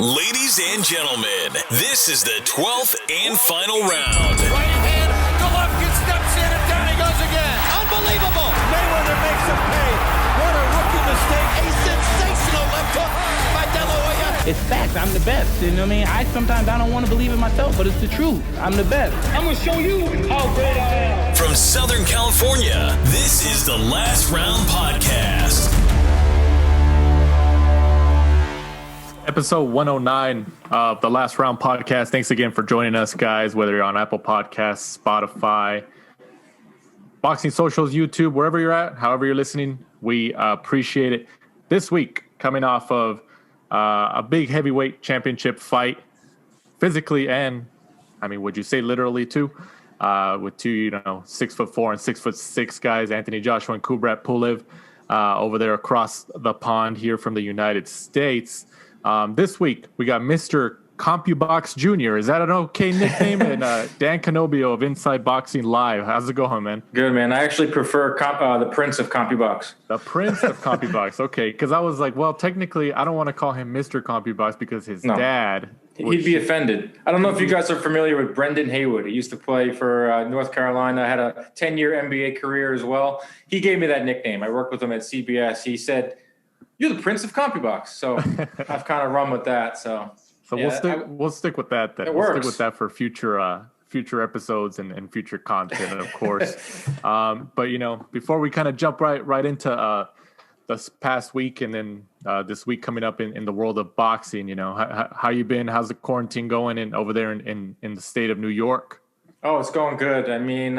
Ladies and gentlemen, this is the 12th and final round. Right hand, Golovkin steps in and down he goes again. Unbelievable. Mayweather makes him pay. What a rookie mistake. A sensational left hook by De La Hoya. It's facts. I'm the best. You know what I mean? Sometimes I don't want to believe it myself, but it's the truth. I'm the best. I'm going to show you how great I am. From Southern California, this is the Last Round Podcast. Episode 109 of the Last Round Podcast. Thanks again for joining us, guys, whether you're on Apple Podcasts, Spotify, Boxing Socials, YouTube, wherever you're at, however you're listening, we appreciate it. This week, coming off of a big heavyweight championship fight, physically and, would you say literally too, with two, 6'4" and 6'6" guys, Anthony Joshua and Kubrat Pulev, over there across the pond here from the United States. This week, we got Mr. CompuBox Jr. Is that an okay nickname? And Dan Canobbio of Inside Boxing Live. How's it going, man? Good, man. I actually prefer the Prince of CompuBox. The Prince of CompuBox. Okay, because I was like, well, technically, I don't want to call him Mr. CompuBox because his dad... He'd be offended. I don't know if you guys are familiar with Brendan Haywood. He used to play for North Carolina. Had a 10-year NBA career as well. He gave me that nickname. I worked with him at CBS. He said, "You're the Prince of CompuBox." So I've kind of run with that. So yeah, we'll stick with that. Then we'll stick with that for future episodes and future content, of course. But before we kind of jump right into this past week and then this week coming up in the world of boxing, how you been? How's the quarantine going over there in the state of New York? Oh, it's going good. We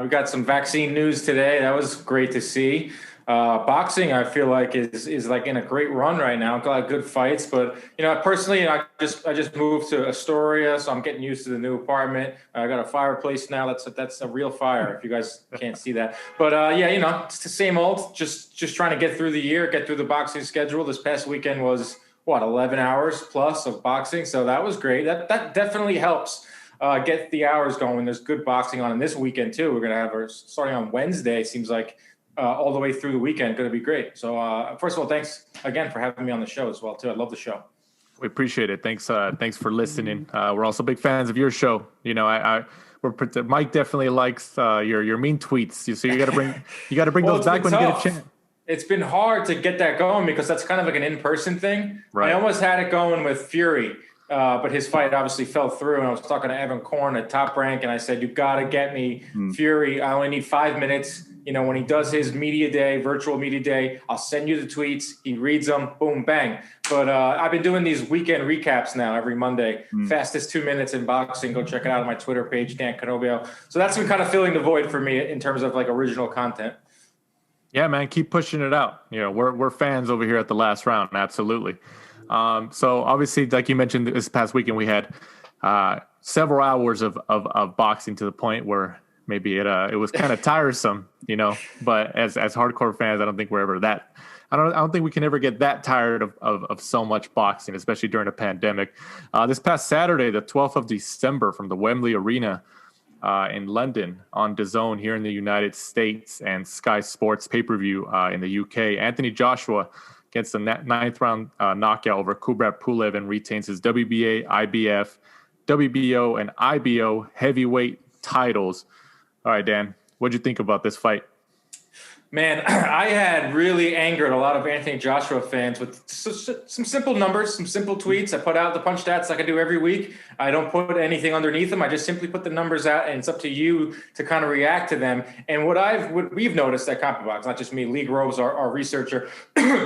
got some vaccine news today. That was great to see. Boxing, I feel like is like in a great run right now. Got good fights, but personally, I just moved to Astoria, so I'm getting used to the new apartment. I got a fireplace now. That's a real fire. If you guys can't see that, but it's the same old. Just trying to get through the year, get through the boxing schedule. This past weekend was 11 hours plus of boxing, so that was great. That definitely helps. Get the hours going. There's good boxing on, and this weekend too. We're gonna have starting on Wednesday. Seems like. All the way through the weekend, going to be great. So, first of all, thanks again for having me on the show as well, too. I love the show. We appreciate it. Thanks for listening. We're also big fans of your show. Mike definitely likes your mean tweets. So you got to bring those back when you get a chance. It's been hard to get that going because that's kind of like an in-person thing. Right. I almost had it going with Fury, but his fight obviously fell through. And I was talking to Evan Korn at Top Rank, and I said, "You got to get me Fury. I only need 5 minutes." When he does his virtual media day, I'll send you the tweets. He reads them, boom, bang. But I've been doing these weekend recaps now every Monday. Fastest 2 minutes in boxing. Go check it out on my Twitter page, Dan Canobbio. So that's been kind of filling the void for me in terms of like original content. Yeah, man, keep pushing it out. We're fans over here at the Last Round, absolutely. So obviously, like you mentioned, this past weekend we had several hours of boxing to the point where maybe it was kind of tiresome, but as hardcore fans, I don't think we're ever that. I don't think we can ever get that tired of so much boxing, especially during a pandemic. This past Saturday, the 12th of December, from the Wembley Arena in London on DAZN here in the United States and Sky Sports pay-per-view in the UK, Anthony Joshua gets the ninth round knockout over Kubrat Pulev and retains his WBA, IBF, WBO, and IBO heavyweight titles. All right, Dan, what'd you think about this fight? Man, I had really angered a lot of Anthony Joshua fans with some simple numbers, some simple tweets. I put out the punch stats like I do every week. I don't put anything underneath them. I just simply put the numbers out, and it's up to you to kind of react to them. And what we've noticed at CompuBox, not just me, Lee Groves, our researcher,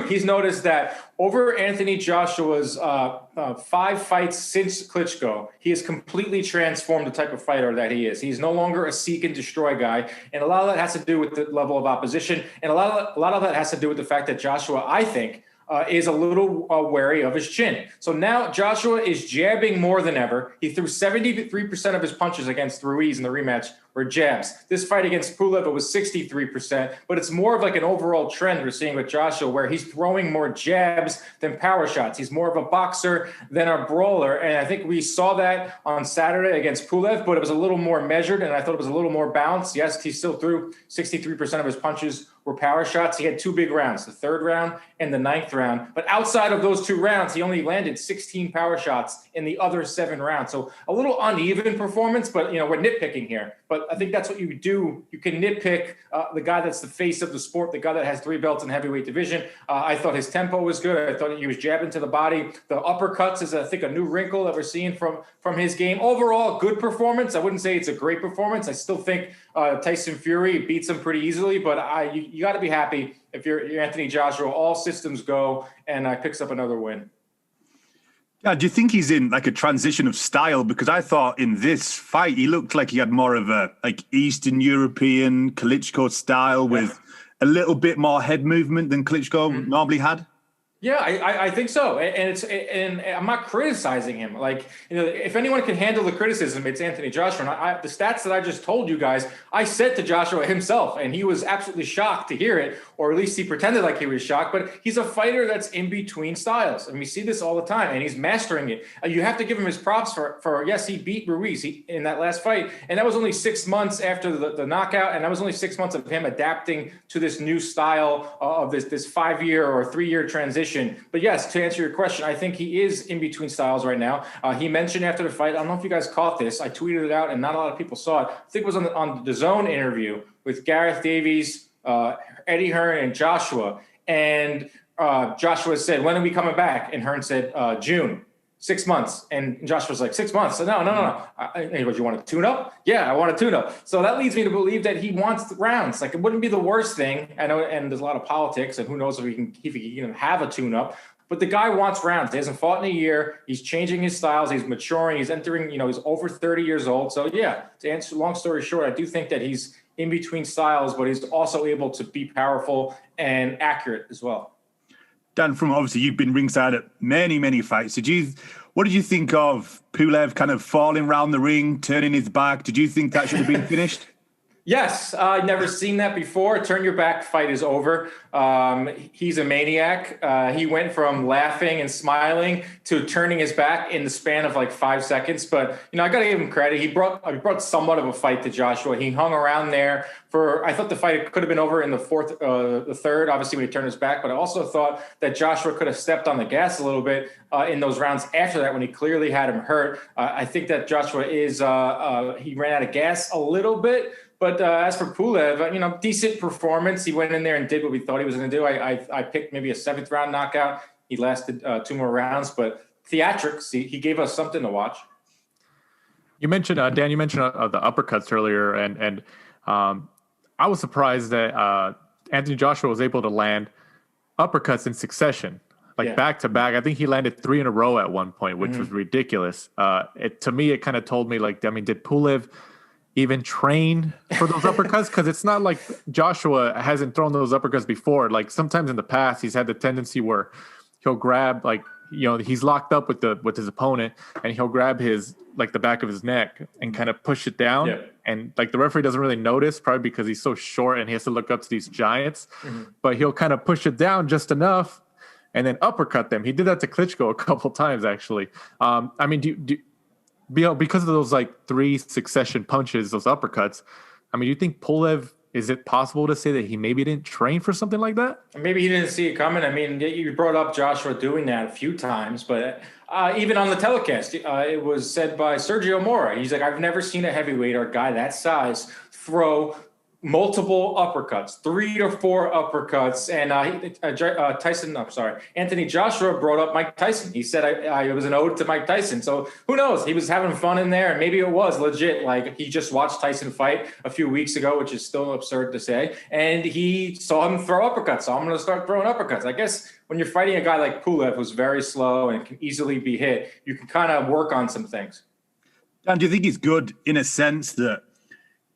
he's noticed that over Anthony Joshua's 5 fights since Klitschko, he has completely transformed the type of fighter that he is. He's no longer a seek and destroy guy, and a lot of that has to do with the level of opposition. And a lot of that has to do with the fact that Joshua, I think, is a little wary of his chin. So now Joshua is jabbing more than ever. He threw 73% of his punches against Ruiz in the rematch were jabs. This fight against Pulev, it was 63%, but it's more of like an overall trend we're seeing with Joshua where he's throwing more jabs than power shots. He's more of a boxer than a brawler, and I think we saw that on Saturday against Pulev, but it was a little more measured, and I thought it was a little more balanced. Yes, he still threw 63% of his punches were power shots. He had 2 big rounds, the 3rd round and the 9th round. But outside of those 2 rounds, he only landed 16 power shots in the other 7 rounds. So a little uneven performance, but, we're nitpicking here. But I think that's what you do. You can nitpick the guy that's the face of the sport, the guy that has 3 belts in heavyweight division. I thought his tempo was good. I thought he was jabbing to the body. The uppercuts is, I think, a new wrinkle that we're seeing from his game. Overall, good performance. I wouldn't say it's a great performance. I still think Tyson Fury beats him pretty easily, but you got to be happy if you're Anthony Joshua. All systems go, and picks up another win. Yeah, do you think he's in like a transition of style? Because I thought in this fight he looked like he had more of a like Eastern European Klitschko style with a little bit more head movement than Klitschko normally had. Yeah, I think so, and I'm not criticizing him. Like, if anyone can handle the criticism, it's Anthony Joshua. And the stats that I just told you guys, I said to Joshua himself, and he was absolutely shocked to hear it, or at least he pretended like he was shocked. But he's a fighter that's in between styles, and we see this all the time, and he's mastering it. You have to give him his props for yes, he beat Ruiz in that last fight, and that was only 6 months after the knockout, and that was only 6 months of him adapting to this new style of this 5-year or 3-year transition. But yes, to answer your question, I think he is in between styles right now. He mentioned after the fight, I don't know if you guys caught this, I tweeted it out and not a lot of people saw it. I think it was on the DAZN interview with Gareth Davies, Eddie Hearn, and Joshua. And Joshua said, when are we coming back? And Hearn said, June. 6 months. And Josh was like, 6 months. So no. Anyway, you want to tune up? Yeah, I want to tune up. So that leads me to believe that he wants the rounds. Like, it wouldn't be the worst thing. I know, and there's a lot of politics, and who knows if he can have a tune up. But the guy wants rounds. He hasn't fought in a year. He's changing his styles. He's maturing. He's entering, he's over 30 years old. So yeah, to answer long story short, I do think that he's in between styles, but he's also able to be powerful and accurate as well. Dan, from obviously you've been ringside at many, many fights. What did you think of Pulev kind of falling around the ring, turning his back? Did you think that should have been finished? Yes, I've never seen that before. Turn your back, fight is over. He's a maniac. He went from laughing and smiling to turning his back in the span of like 5 seconds. But, I got to give him credit. He brought somewhat of a fight to Joshua. He hung around there I thought the fight could have been over in the 3rd, obviously when he turned his back. But I also thought that Joshua could have stepped on the gas a little bit in those rounds after that when he clearly had him hurt. I think that Joshua he ran out of gas a little bit. But as for Pulev, decent performance. He went in there and did what we thought he was going to do. I picked maybe a 7th round knockout. He lasted 2 more rounds, but theatrics, he gave us something to watch. You mentioned, Dan, the uppercuts earlier, and I was surprised that Anthony Joshua was able to land uppercuts in succession, back to back. I think he landed 3 in a row at one point, which was ridiculous. To me, it kind of told me, did Pulev even train for those uppercuts? Because it's not like Joshua hasn't thrown those uppercuts before. Like sometimes in the past, he's had the tendency where he'll grab he's locked up with his opponent, and he'll grab his the back of his neck and kind of push it down. Yeah. And the referee doesn't really notice, probably because he's so short and he has to look up to these giants. But he'll kind of push it down just enough and then uppercut them. He did that to Klitschko a couple times, actually. Because of those 3 succession punches, those uppercuts, do you think Pulev, is it possible to say that he maybe didn't train for something like that? Maybe he didn't see it coming. You brought up Joshua doing that a few times, but even on the telecast, it was said by Sergio Mora. He's like, I've never seen a heavyweight or a guy that size throw multiple uppercuts, 3 to 4 uppercuts. And Anthony Joshua brought up Mike Tyson. He said it was an ode to Mike Tyson. So who knows? He was having fun in there, and maybe it was legit. He just watched Tyson fight a few weeks ago, which is still absurd to say, and he saw him throw uppercuts. So I'm going to start throwing uppercuts. I guess when you're fighting a guy like Pulev, who's very slow and can easily be hit, you can kind of work on some things. And do you think he's good in a sense that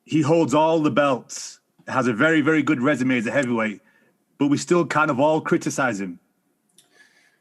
he holds all the belts, has a very, very good resume as a heavyweight, but we still kind of all criticize him?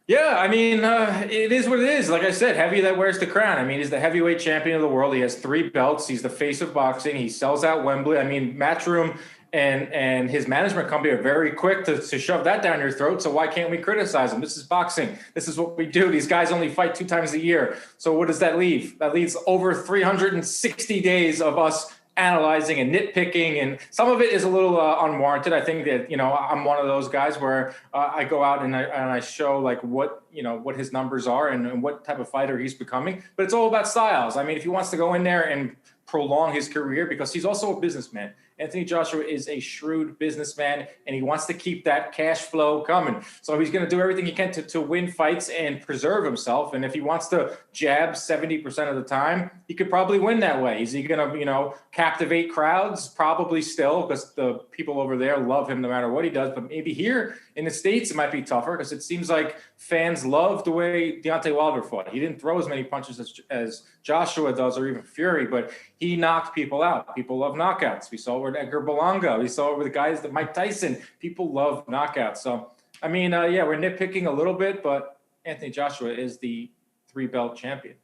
Yeah, it is what it is. Like I said, heavy that wears the crown. He's the heavyweight champion of the world. He has 3 belts. He's the face of boxing. He sells out Wembley. Matchroom and his management company are very quick to shove that down your throat. So why can't we criticize him? This is boxing. This is what we do. These guys only fight 2 times a year. So what does that leave? That leaves over 360 days of us analyzing and nitpicking, and some of it is a little unwarranted. I think that, I'm one of those guys where I go out and I show like what his numbers are and what type of fighter he's becoming. But it's all about styles. I mean, if he wants to go in there and prolong his career, because he's also a businessman. Anthony Joshua is a shrewd businessman, and he wants to keep that cash flow coming. So he's going to do everything he can to win fights and preserve himself. And if he wants to jab 70% of the time, he could probably win that way. Is he going to, captivate crowds? Probably still, because the people over there love him no matter what he does. But maybe here in the States, it might be tougher, because it seems like fans love the way Deontay Wilder fought. He didn't throw as many punches as Joshua does, or even Fury, but he knocked people out. People love knockouts. We saw it with Edgar Berlanga. We saw it with the guys that Mike Tyson. People love knockouts. So, I mean, we're nitpicking a little bit, but Anthony Joshua is the 3-belt champion.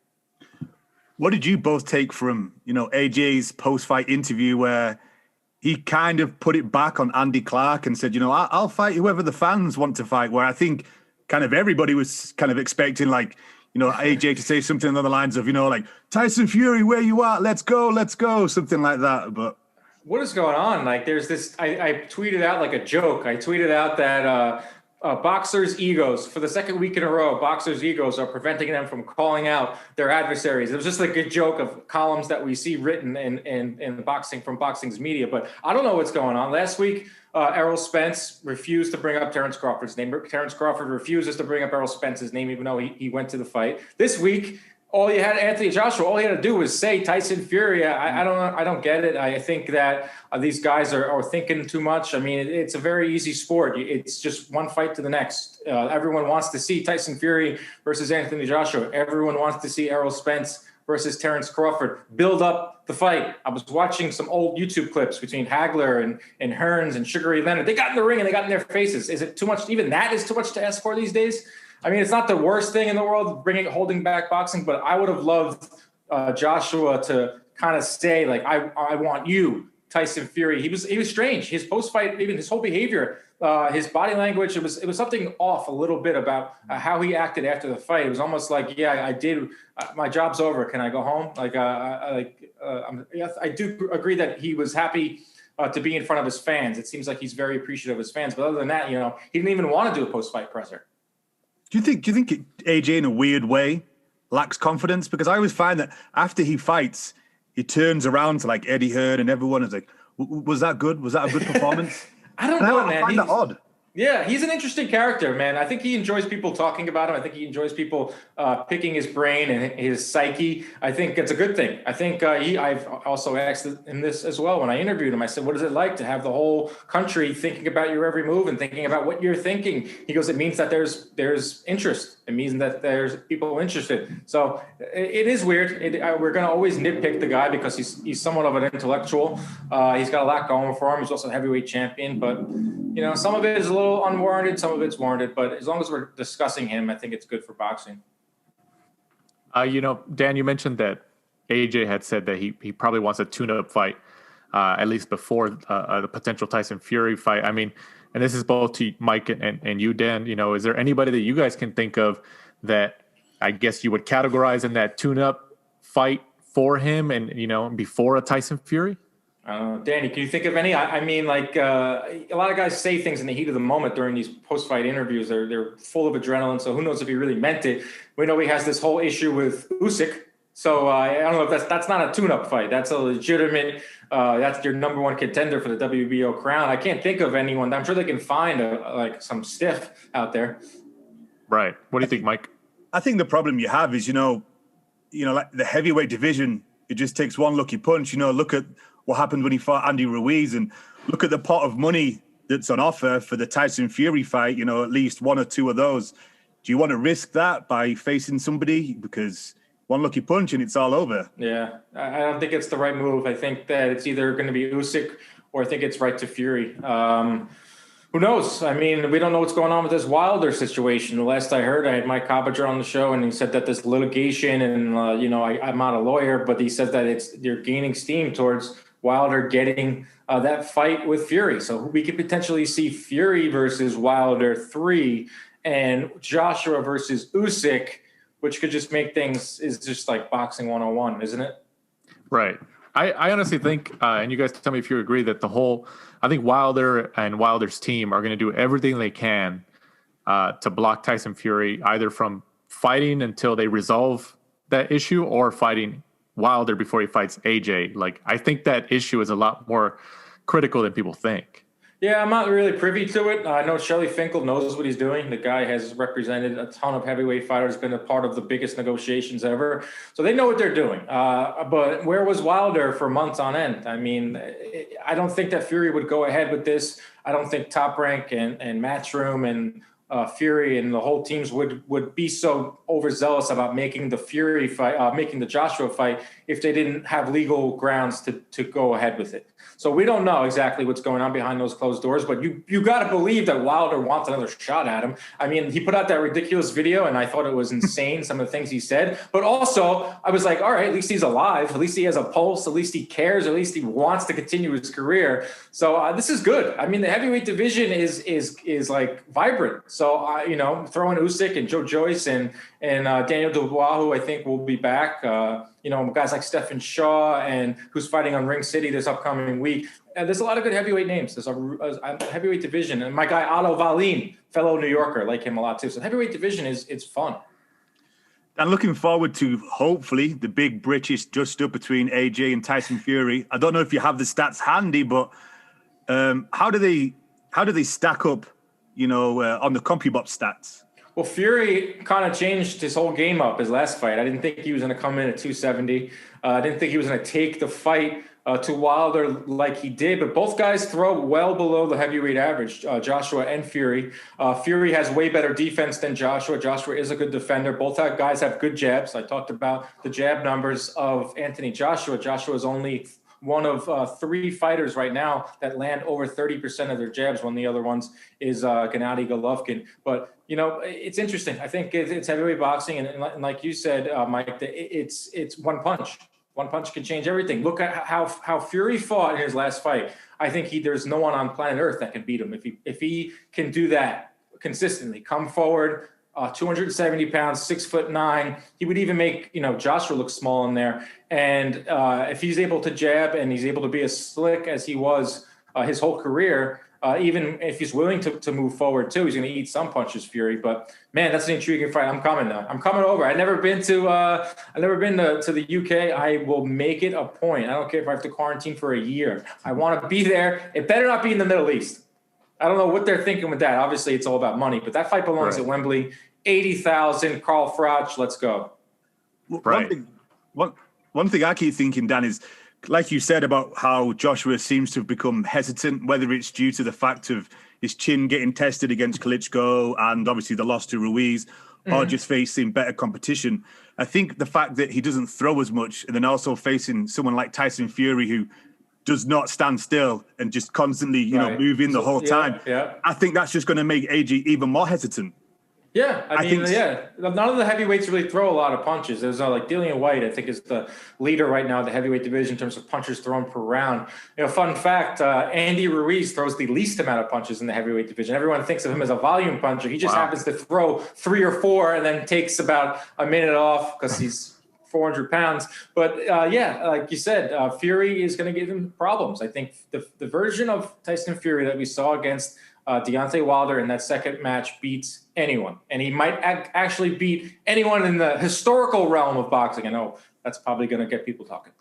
What did you both take from, AJ's post-fight interview where he kind of put it back on Andy Clark and said, I'll fight whoever the fans want to fight, where I think kind of everybody was kind of expecting AJ to say something along the lines of, like, Tyson Fury, where you at? Let's go, something like that. But what is going on? Like, there's this, I tweeted out like a joke. I tweeted out that boxers' egos, for the second week in a row, boxers' egos are preventing them from calling out their adversaries. It was just like a joke of columns that we see written in boxing from boxing's media. But I don't know what's going on. Last week, Errol Spence refused to bring up Terrence Crawford's name. Terrence Crawford refuses to bring up Errol Spence's name, even though he went to the fight. This week, Anthony Joshua, all he had to do was say Tyson Fury. I don't get it. I think that these guys are thinking too much. I mean, it's a very easy sport. It's just one fight to the next. Everyone wants to see Tyson Fury versus Anthony Joshua. Everyone wants to see Errol Spence versus Terrence Crawford. Build up the fight. I was watching some old YouTube clips between Hagler and Hearns and Sugar Ray Leonard. They got in the ring and they got in their faces. Is it too much? Even that is too much to ask for these days? I mean, it's not the worst thing in the world, holding back boxing, but I would have loved Joshua to kind of say, like, I want you, Tyson Fury. He was strange. His post-fight, even his whole behavior, his body language, it was something off a little bit about how he acted after the fight. It was almost like, I did, my job's over. Can I go home? I do agree that he was happy to be in front of his fans. It seems like he's very appreciative of his fans. But other than that, he didn't even want to do a post-fight presser. Do you think AJ in a weird way lacks confidence? Because I always find that after he fights, he turns around to like Eddie Hearn and everyone is like, was that good? Was that a good performance? I don't know, man. I find that odd. Yeah, he's an interesting character, man. I think he enjoys people talking about him. I think he enjoys people picking his brain and his psyche. I think it's a good thing. I think I've also asked him this as well when I interviewed him. I said, what is it like to have the whole country thinking about your every move and thinking about what you're thinking? He goes, it means that there's interest. It means that there's people interested. So it is weird. We're going to always nitpick the guy because he's somewhat of an intellectual. He's got a lot going for him. He's also a heavyweight champion. But, some of it is a little unwarranted, some of it's warranted, but as long as we're discussing him, I think it's good for boxing. Dan, you mentioned that AJ had said that he probably wants a tune-up fight, at least before the potential Tyson Fury fight. I mean, and this is both to Mike and you, Dan. Is there anybody that you guys can think of that I guess you would categorize in that tune-up fight for him and, before a Tyson Fury? Danny, can you think of any? I mean, like a lot of guys say things in the heat of the moment during these post-fight interviews. They're full of adrenaline, so who knows if he really meant it. We know he has this whole issue with Usyk, so I don't know if that's not a tune-up fight. That's a legitimate. That's your number one contender for the WBO crown. I can't think of anyone. I'm sure they can find some stiff out there. Right. What do you think, Mike? I think the problem you have is like the heavyweight division. It just takes one lucky punch. Look at what happened when he fought Andy Ruiz, and look at the pot of money that's on offer for the Tyson Fury fight. At least one or two of those. Do you want to risk that by facing somebody? Because one lucky punch and it's all over. Yeah, I don't think it's the right move. I think that it's either going to be Usyk or I think it's right to Fury. Who knows? I mean, we don't know what's going on with this Wilder situation. The last I heard, I had Mike Coppinger on the show, and he said that this litigation, and I'm not a lawyer, but he said that they're gaining steam towards Wilder getting that fight with Fury. So we could potentially see Fury versus Wilder 3 and Joshua versus Usyk, which could just make things is just like boxing 101, isn't it? Right. I honestly think, and you guys tell me if you agree, that I think Wilder and Wilder's team are going to do everything they can to block Tyson Fury, either from fighting until they resolve that issue or fighting Wilder before he fights AJ. Like, I think that issue is a lot more critical than people think. Yeah, I'm not really privy to it. I know Shelly Finkel knows what he's doing. The guy has represented a ton of heavyweight fighters, been a part of the biggest negotiations ever. So they know what they're doing. But where was Wilder for months on end? I mean, I don't think that Fury would go ahead with this. I don't think Top Rank and Matchroom and Fury and the whole teams would be so overzealous about making the Fury fight, making the Joshua fight, if they didn't have legal grounds to go ahead with it. So we don't know exactly what's going on behind those closed doors, but you got to believe that Wilder wants another shot at him. I mean, he put out that ridiculous video, and I thought it was insane, some of the things he said. But also, I was like, all right, at least he's alive. At least he has a pulse. At least he cares. At least he wants to continue his career. So this is good. I mean, the heavyweight division is like vibrant. So, throw in Usyk and Joe Joyce and Daniel Dubois, who I think will be back. Guys like Stephen Shaw and who's fighting on Ring City this upcoming week. There's a lot of good heavyweight names. There's a heavyweight division. And my guy, Otto Wallin, fellow New Yorker, like him a lot too. So the heavyweight division it's fun. And looking forward to, hopefully, the big British dust-up between AJ and Tyson Fury. I don't know if you have the stats handy, but how do they stack up, on the CompuBot stats? Well, Fury kind of changed his whole game up his last fight. I didn't think he was going to come in at 270. I didn't think he was going to take the fight to Wilder like he did. But both guys throw well below the heavyweight average, Joshua and Fury. Fury has way better defense than Joshua. Joshua is a good defender. Both guys have good jabs. I talked about the jab numbers of Anthony Joshua. Joshua is only one of three fighters right now that land over 30% of their jabs, when the other ones is Gennady Golovkin. But, it's interesting. I think it's heavyweight boxing. And like you said, Mike, it's one punch. One punch can change everything. Look at how Fury fought in his last fight. I think there's no one on planet Earth that can beat him. If he can do that consistently, come forward, 270 pounds, 6'9". He would even make, Joshua look small in there. And if he's able to jab and he's able to be as slick as he was his whole career, even if he's willing to move forward too, he's going to eat some punches, Fury. But man, that's an intriguing fight. I'm coming now. I'm coming over. I've never been to the UK. I will make it a point. I don't care if I have to quarantine for a year. I want to be there. It better not be in the Middle East. I don't know what they're thinking with that. Obviously, it's all about money, but that fight belongs at Wembley. 80,000. Carl Froch. Let's go. Right. One thing I keep thinking, Dan, is, like you said about how Joshua seems to have become hesitant, whether it's due to the fact of his chin getting tested against Klitschko and obviously the loss to Ruiz, or just facing better competition. I think the fact that he doesn't throw as much, and then also facing someone like Tyson Fury, who does not stand still and just constantly, move in the whole time. Yeah. I think that's just going to make AJ even more hesitant. Yeah, I mean, none of the heavyweights really throw a lot of punches. There's like Dillian White, I think, is the leader right now in the heavyweight division in terms of punches thrown per round. Fun fact, Andy Ruiz throws the least amount of punches in the heavyweight division. Everyone thinks of him as a volume puncher. He just happens to throw 3 or 4 and then takes about a minute off because he's 400 pounds. But like you said, Fury is going to give him problems. I think the version of Tyson Fury that we saw against Deontay Wilder in that second match beats anyone. And he might actually beat anyone in the historical realm of boxing. I know that's probably going to get people talking.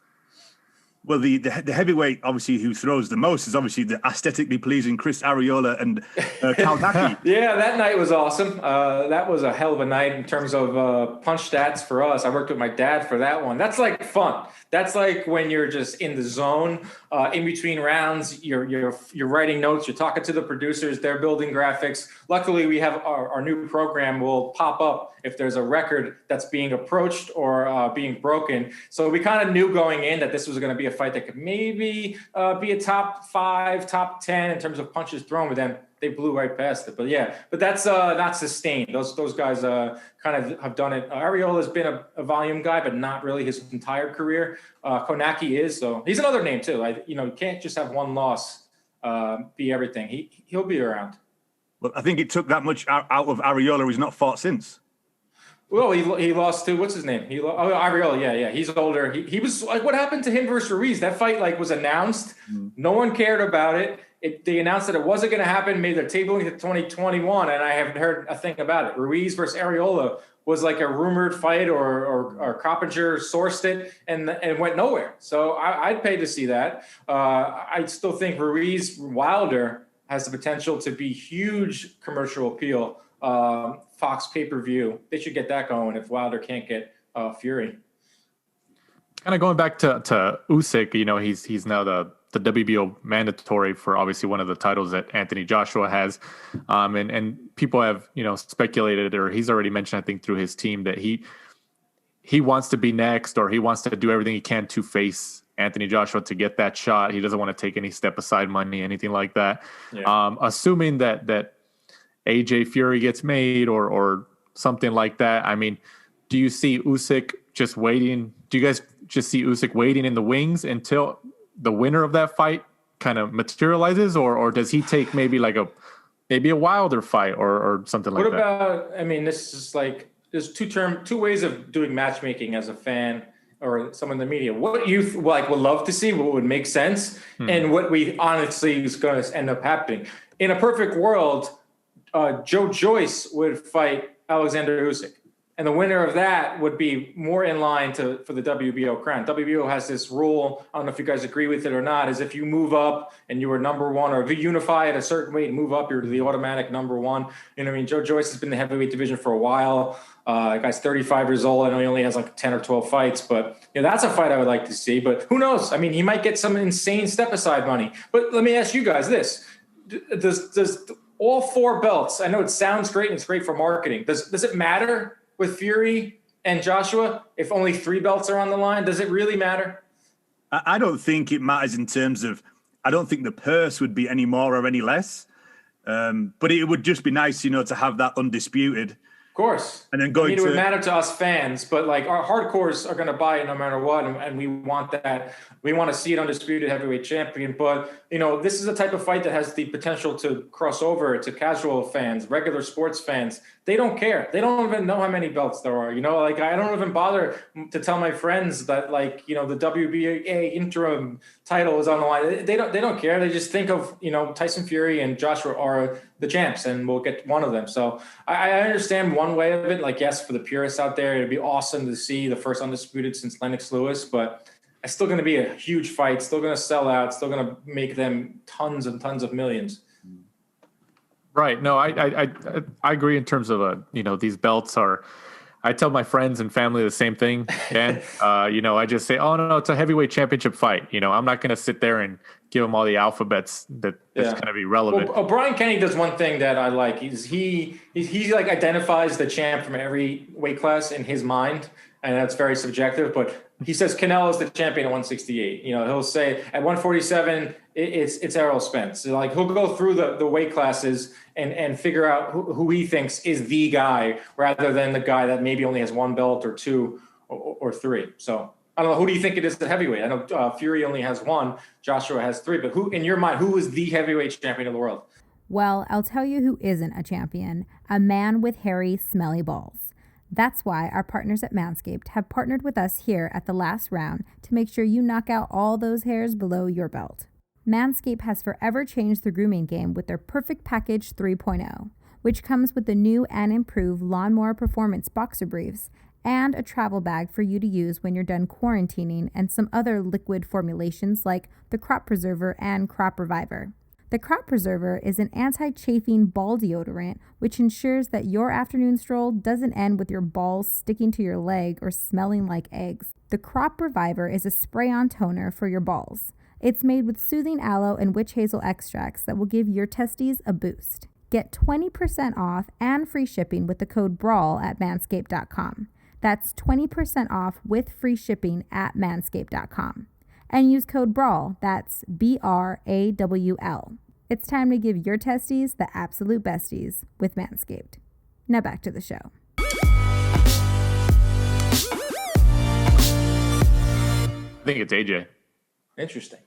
Well, the heavyweight, obviously, who throws the most is obviously the aesthetically pleasing Chris Arreola and Kaldaki. Yeah, that night was awesome. That was a hell of a night in terms of punch stats for us. I worked with my dad for that one. That's like fun. That's like when you're just in the zone, in between rounds, you're writing notes, you're talking to the producers, they're building graphics. Luckily, we have our new program will pop up if there's a record that's being approached or being broken. So we kind of knew going in that this was going to be a fight that could maybe be a top 5, top 10 in terms of punches thrown, but then they blew right past it. But that's not sustained. Those guys kind of have done it. Arreola's been a volume guy, but not really his entire career. Konaki is, so he's another name too. You can't just have one loss be everything. He'll be around. Well, I think it took that much out of Arreola. He's not fought since. Well, he lost to what's his name? Ariola. Yeah. He's older. He was like, what happened to him versus Ruiz? That fight like was announced. No one cared about it. They announced that it wasn't going to happen. Made their tabling to 2021, and I haven't heard a thing about it. Ruiz versus Ariola was like a rumored fight, or Coppinger sourced it, and went nowhere. So I'd pay to see that. I still think Ruiz Wilder has the potential to be huge commercial appeal. Fox pay-per-view, they should get that going if Wilder can't get Fury. Kind of going back to Usyk, he's now the WBO mandatory for obviously one of the titles that Anthony Joshua has, and people have speculated, or he's already mentioned, I think, through his team, that he wants to be next, or he wants to do everything he can to face Anthony Joshua to get that shot. He doesn't want to take any step aside money, anything like that. Yeah. Assuming that AJ Fury gets made or something like that. I mean, do you see Usyk just waiting? Do you guys just see Usyk waiting in the wings until the winner of that fight kind of materializes, or does he take maybe a Wilder fight or something like that? What about? I mean, this is like there's two ways of doing matchmaking as a fan or someone in the media. What you would love to see, what would make sense, and what we honestly is going to end up happening. In a perfect world, Joe Joyce would fight Alexander Usyk, and the winner of that would be more in line for the WBO crown. WBO has this rule, I don't know if you guys agree with it or not, is if you move up and you were number one, or if you unify at a certain weight and move up, you're the automatic number one. You know what I mean? Joe Joyce has been in the heavyweight division for a while. The guy's 35 years old. I know he only has like 10 or 12 fights, but that's a fight I would like to see. But who knows? I mean, he might get some insane step-aside money. But let me ask you guys this. Does all four belts, I know it sounds great and it's great for marketing. Does it matter with Fury and Joshua if only 3 belts are on the line? Does it really matter? I don't think it matters in terms of, I don't think the purse would be any more or any less. But it would just be nice, to have that undisputed. Of course. And then it would matter to us fans, but like our hardcores are going to buy it no matter what. And we want that. We want to see an undisputed heavyweight champion. But, this is a type of fight that has the potential to cross over to casual fans, regular sports fans. They don't care. They don't even know how many belts there are. I don't even bother to tell my friends that the WBA interim title is on the line. They don't care. They just think of, Tyson Fury and Joshua are the champs, and we'll get one of them. So I understand one way of it. Like, yes, for the purists out there, it'd be awesome to see the first undisputed since Lennox Lewis, but it's still going to be a huge fight, still going to sell out, still going to make them tons and tons of millions. Right. No, I agree in terms of, these belts are, I tell my friends and family the same thing. And, I just say, oh, no, it's a heavyweight championship fight. I'm not going to sit there and give them all the alphabets that's going to be relevant. Well, Brian Kenny does one thing that I like. He like identifies the champ from every weight class in his mind. And that's very subjective, but he says Canelo is the champion at 168. He'll say at 147, it's Errol Spence. So like he'll go through the weight classes and figure out who he thinks is the guy, rather than the guy that maybe only has 1 belt or 2 or 3. So I don't know. Who do you think it is at heavyweight? I know Fury only has 1, Joshua has 3, but who, in your mind, who is the heavyweight champion of the world? Well, I'll tell you who isn't a champion: a man with hairy, smelly balls. That's why our partners at Manscaped have partnered with us here at the last round to make sure you knock out all those hairs below your belt. Manscaped has forever changed the grooming game with their Perfect Package 3.0, which comes with the new and improved Lawnmower Performance Boxer Briefs and a travel bag for you to use when you're done quarantining, and some other liquid formulations like the Crop Preserver and Crop Reviver. The Crop Preserver is an anti-chafing ball deodorant, which ensures that your afternoon stroll doesn't end with your balls sticking to your leg or smelling like eggs. The Crop Reviver is a spray-on toner for your balls. It's made with soothing aloe and witch hazel extracts that will give your testes a boost. Get 20% off and free shipping with the code BRAWL at manscaped.com. That's 20% off with free shipping at manscaped.com. And use code BRAWL, that's BRAWL. It's time to give your testes the absolute besties with Manscaped. Now back to the show. I think it's AJ. Interesting.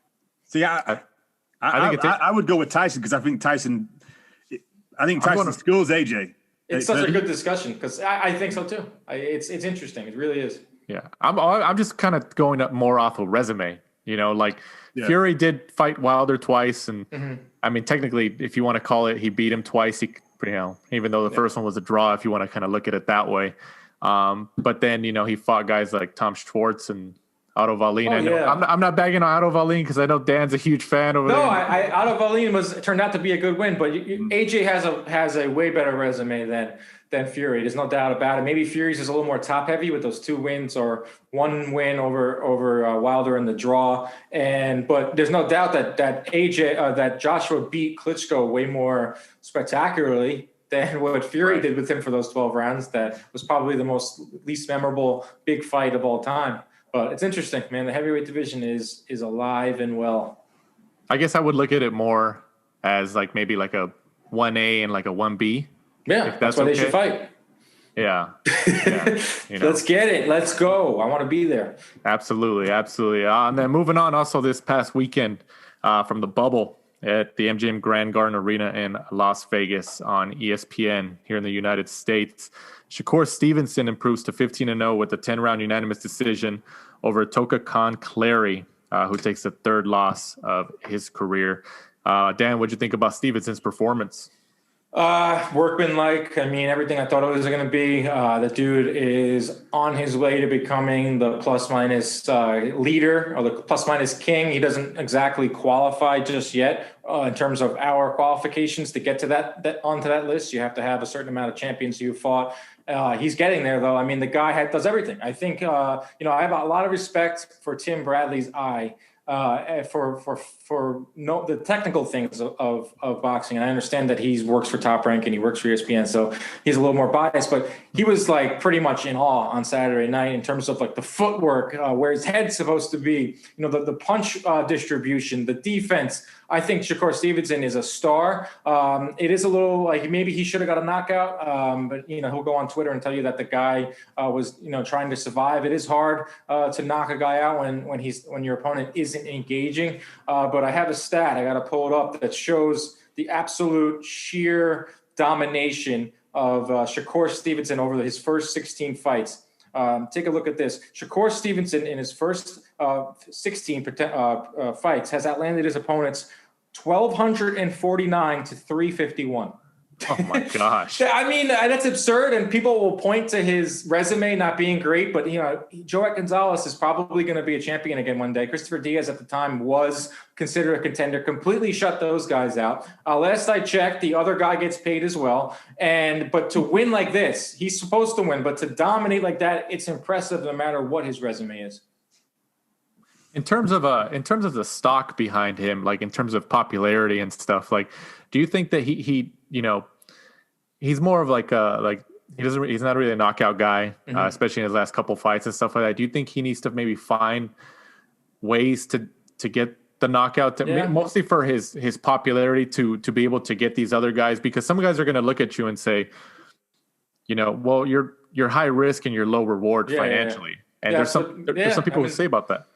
See, I would go with Tyson, because I think Tyson schools AJ. It's such a good discussion because I think so too. It's interesting. It really is. Yeah, I'm just kind of going up more off a resume. Like Fury did fight Wilder twice, and I mean, technically, if you want to call it, he beat him twice. Even though the first one was a draw, if you want to kind of look at it that way. But then he fought guys like Tom Schwartz and Otto Wallin. I'm not bagging on Otto Wallin because I know Dan's a huge fan over there. No, Otto Wallin turned out to be a good win, but AJ has a way better resume than Fury. There's no doubt about it. Maybe Fury's is a little more top heavy with those 2 wins or 1 win over Wilder in the draw. But there's no doubt that Joshua beat Klitschko way more spectacularly than what Fury did with him for those 12 rounds. That was probably the least memorable big fight of all time. But it's interesting, man. The heavyweight division is alive and well. I guess I would look at it more as like maybe like a 1A and like a 1B. Yeah, that's why they should fight. Yeah. Let's get it. Let's go. I want to be there. Absolutely. And then moving on also this past weekend from the bubble at the MGM Grand Garden Arena in Las Vegas on ESPN here in the United States. Shakur Stevenson improves to 15-0 with a 10-round unanimous decision over Toka Khan Clary, who takes the 3rd loss of his career. Dan, what'd you think about Stevenson's performance? Workmanlike. I mean, everything I thought it was going to be. The dude is on his way to becoming the plus-minus leader or the plus-minus king. He doesn't exactly qualify just yet in terms of our qualifications to get to that onto that list. You have to have a certain amount of champions you fought. He's getting there, though. I mean, the guy does everything. I think, I have a lot of respect for Tim Bradley's eye for the technical things of boxing. And I understand that he works for Top Rank and he works for ESPN, so he's a little more biased. But he was like pretty much in awe on Saturday night in terms of like the footwork, where his head's supposed to be. The punch distribution, the defense. I think Shakur Stevenson is a star. It is a little like maybe he should have got a knockout, but he'll go on Twitter and tell you that the guy was trying to survive. It is hard to knock a guy out when your opponent isn't engaging. But I have a stat, I got to pull it up, that shows the absolute sheer domination of Shakur Stevenson over his first 16 fights. Take a look at this. Shakur Stevenson in his first 16 fights has outlanded his opponents 1,249 to 351. Oh my gosh. I mean, that's absurd. And people will point to his resume not being great, but Joet Gonzalez is probably going to be a champion again one day. Christopher Diaz at the time was considered a contender, completely shut those guys out. Last I checked, the other guy gets paid as well. But to win like this, he's supposed to win, but to dominate like that, it's impressive no matter what his resume is. In terms of the stock behind him, like in terms of popularity and stuff, like, do you think that he's more of he's not really a knockout guy, especially in his last couple fights and stuff like that. Do you think he needs to maybe find ways to get the knockout, mostly for his popularity to be able to get these other guys? Because some guys are going to look at you and say, well, you're high risk and you're low reward financially. And there's some people who say about that.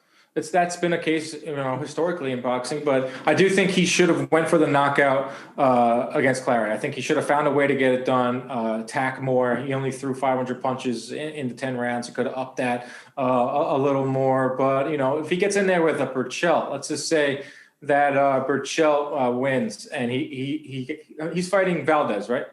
That's been a case, historically in boxing, but I do think he should have went for the knockout against Clary. I think he should have found a way to get it done, attack more. He only threw 500 punches in the 10 rounds. He could have upped that a little more. But, if he gets in there with a Burchell, let's just say that Burchell wins and he's fighting Valdez, right?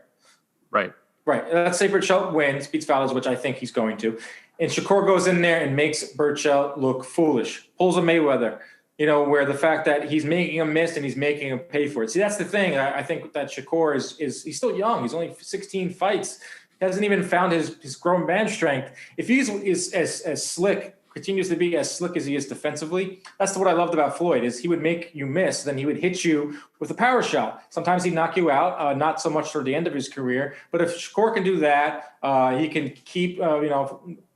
Right. Let's say Burchell wins, beats Valdez, which I think he's going to. And Shakur goes in there and makes Burchell look foolish, pulls a Mayweather, where the fact that he's making him miss and he's making him pay for it. See, that's the thing. I think that Shakur is he's still young. He's only 16 fights. He hasn't even found his grown man strength. If he's as slick, continues to be as slick as he is defensively, that's what I loved about Floyd, is he would make you miss, then he would hit you with a power shot. Sometimes he'd knock you out, not so much toward the end of his career. But if Shakur can do that, he can keep,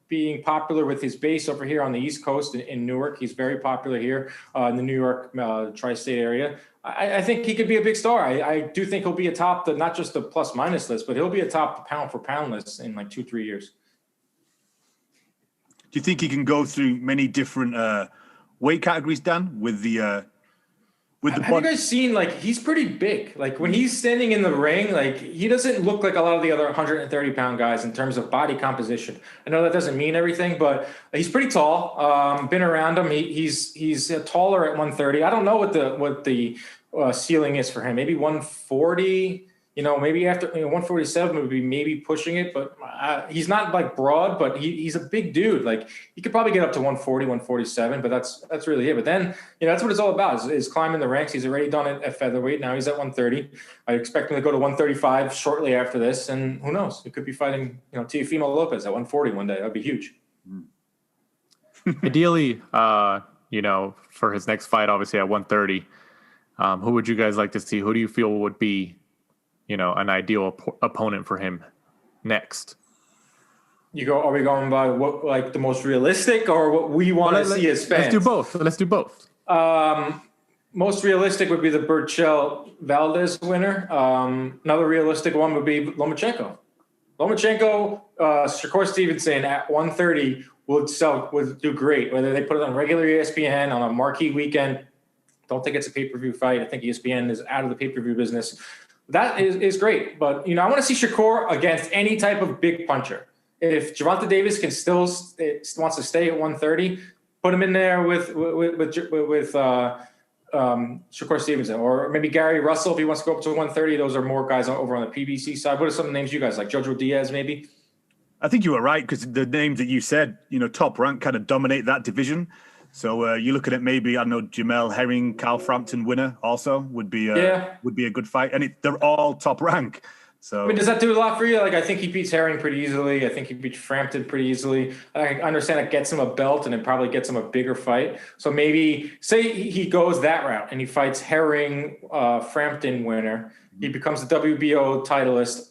being popular with his base over here on the East Coast in Newark. He's very popular here in the New York tri-state area. I think he could be a big star. I do think he'll be atop not just the plus-minus list, but he'll be atop the pound-for-pound list in like 2-3 years. Do you think he can go through many different weight categories, Dan, with with the have you guys seen, like, he's pretty big. Like, when he's standing in the ring, like, he doesn't look like a lot of the other 130-pound guys in terms of body composition. I know that doesn't mean everything, but he's pretty tall. Been around him. He's taller at 130. I don't know what the ceiling is for him. Maybe 140. Maybe after 147 would be maybe pushing it, but he's not like broad, but he's a big dude. Like, he could probably get up to 140, 147, but that's really it. But then, that's what it's all about is climbing the ranks. He's already done it at featherweight. Now he's at 130. I expect him to go to 135 shortly after this. And who knows? He could be fighting, Teofimo Lopez at 140 one day. That'd be huge. Ideally, for his next fight, obviously at 130, who would you guys like to see? Who do you feel would be, an ideal opponent for him next? Are we going by what, like, the most realistic or what we want to see as fans? Let's do both. Most realistic would be the Burchell Valdez winner. Another realistic one would be Lomachenko. Shakur Stevenson at 130 would do great. Whether they put it on regular ESPN on a marquee weekend, don't think it's a pay-per-view fight. I think ESPN is out of the pay-per-view business. That is great, but I want to see Shakur against any type of big puncher. If Gervonta Davis can still wants to stay at 130, put him in there with Shakur Stevenson, or maybe Gary Russell if he wants to go up to 130. Those are more guys over on the PBC side. What are some names you guys like? Jojo Diaz, maybe. I think you were right because the names that you said, top rank kind of dominate that division. So you're looking at maybe, I don't know, Jamel Herring, Carl Frampton winner also would be a good fight. And they're all top rank. So does that do a lot for you? Like, I think he beats Herring pretty easily. I think he beats Frampton pretty easily. I understand it gets him a belt and it probably gets him a bigger fight. So maybe say he goes that route and he fights Herring, Frampton winner. He becomes the WBO titleist.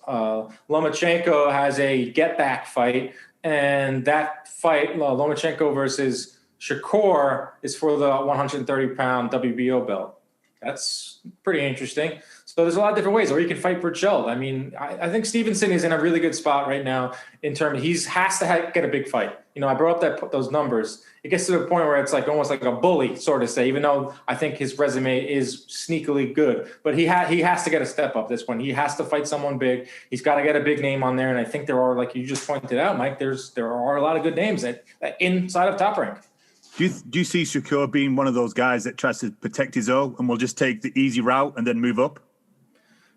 Lomachenko has a get back fight, and that fight, Lomachenko versus Shakur, is for the 130-pound WBO belt. That's pretty interesting. So there's a lot of different ways. Or you can fight Burchell. I mean, I think Stevenson is in a really good spot right now in terms he has to get a big fight. I brought up those numbers. It gets to the point where it's like almost like a bully, sort of say, even though I think his resume is sneakily good. But he has to get a step up this one. He has to fight someone big. He's got to get a big name on there. And I think there are, like you just pointed out, Mike, there are a lot of good names that inside of Top Rank. Do you see Shakur being one of those guys that tries to protect his own and will just take the easy route and then move up?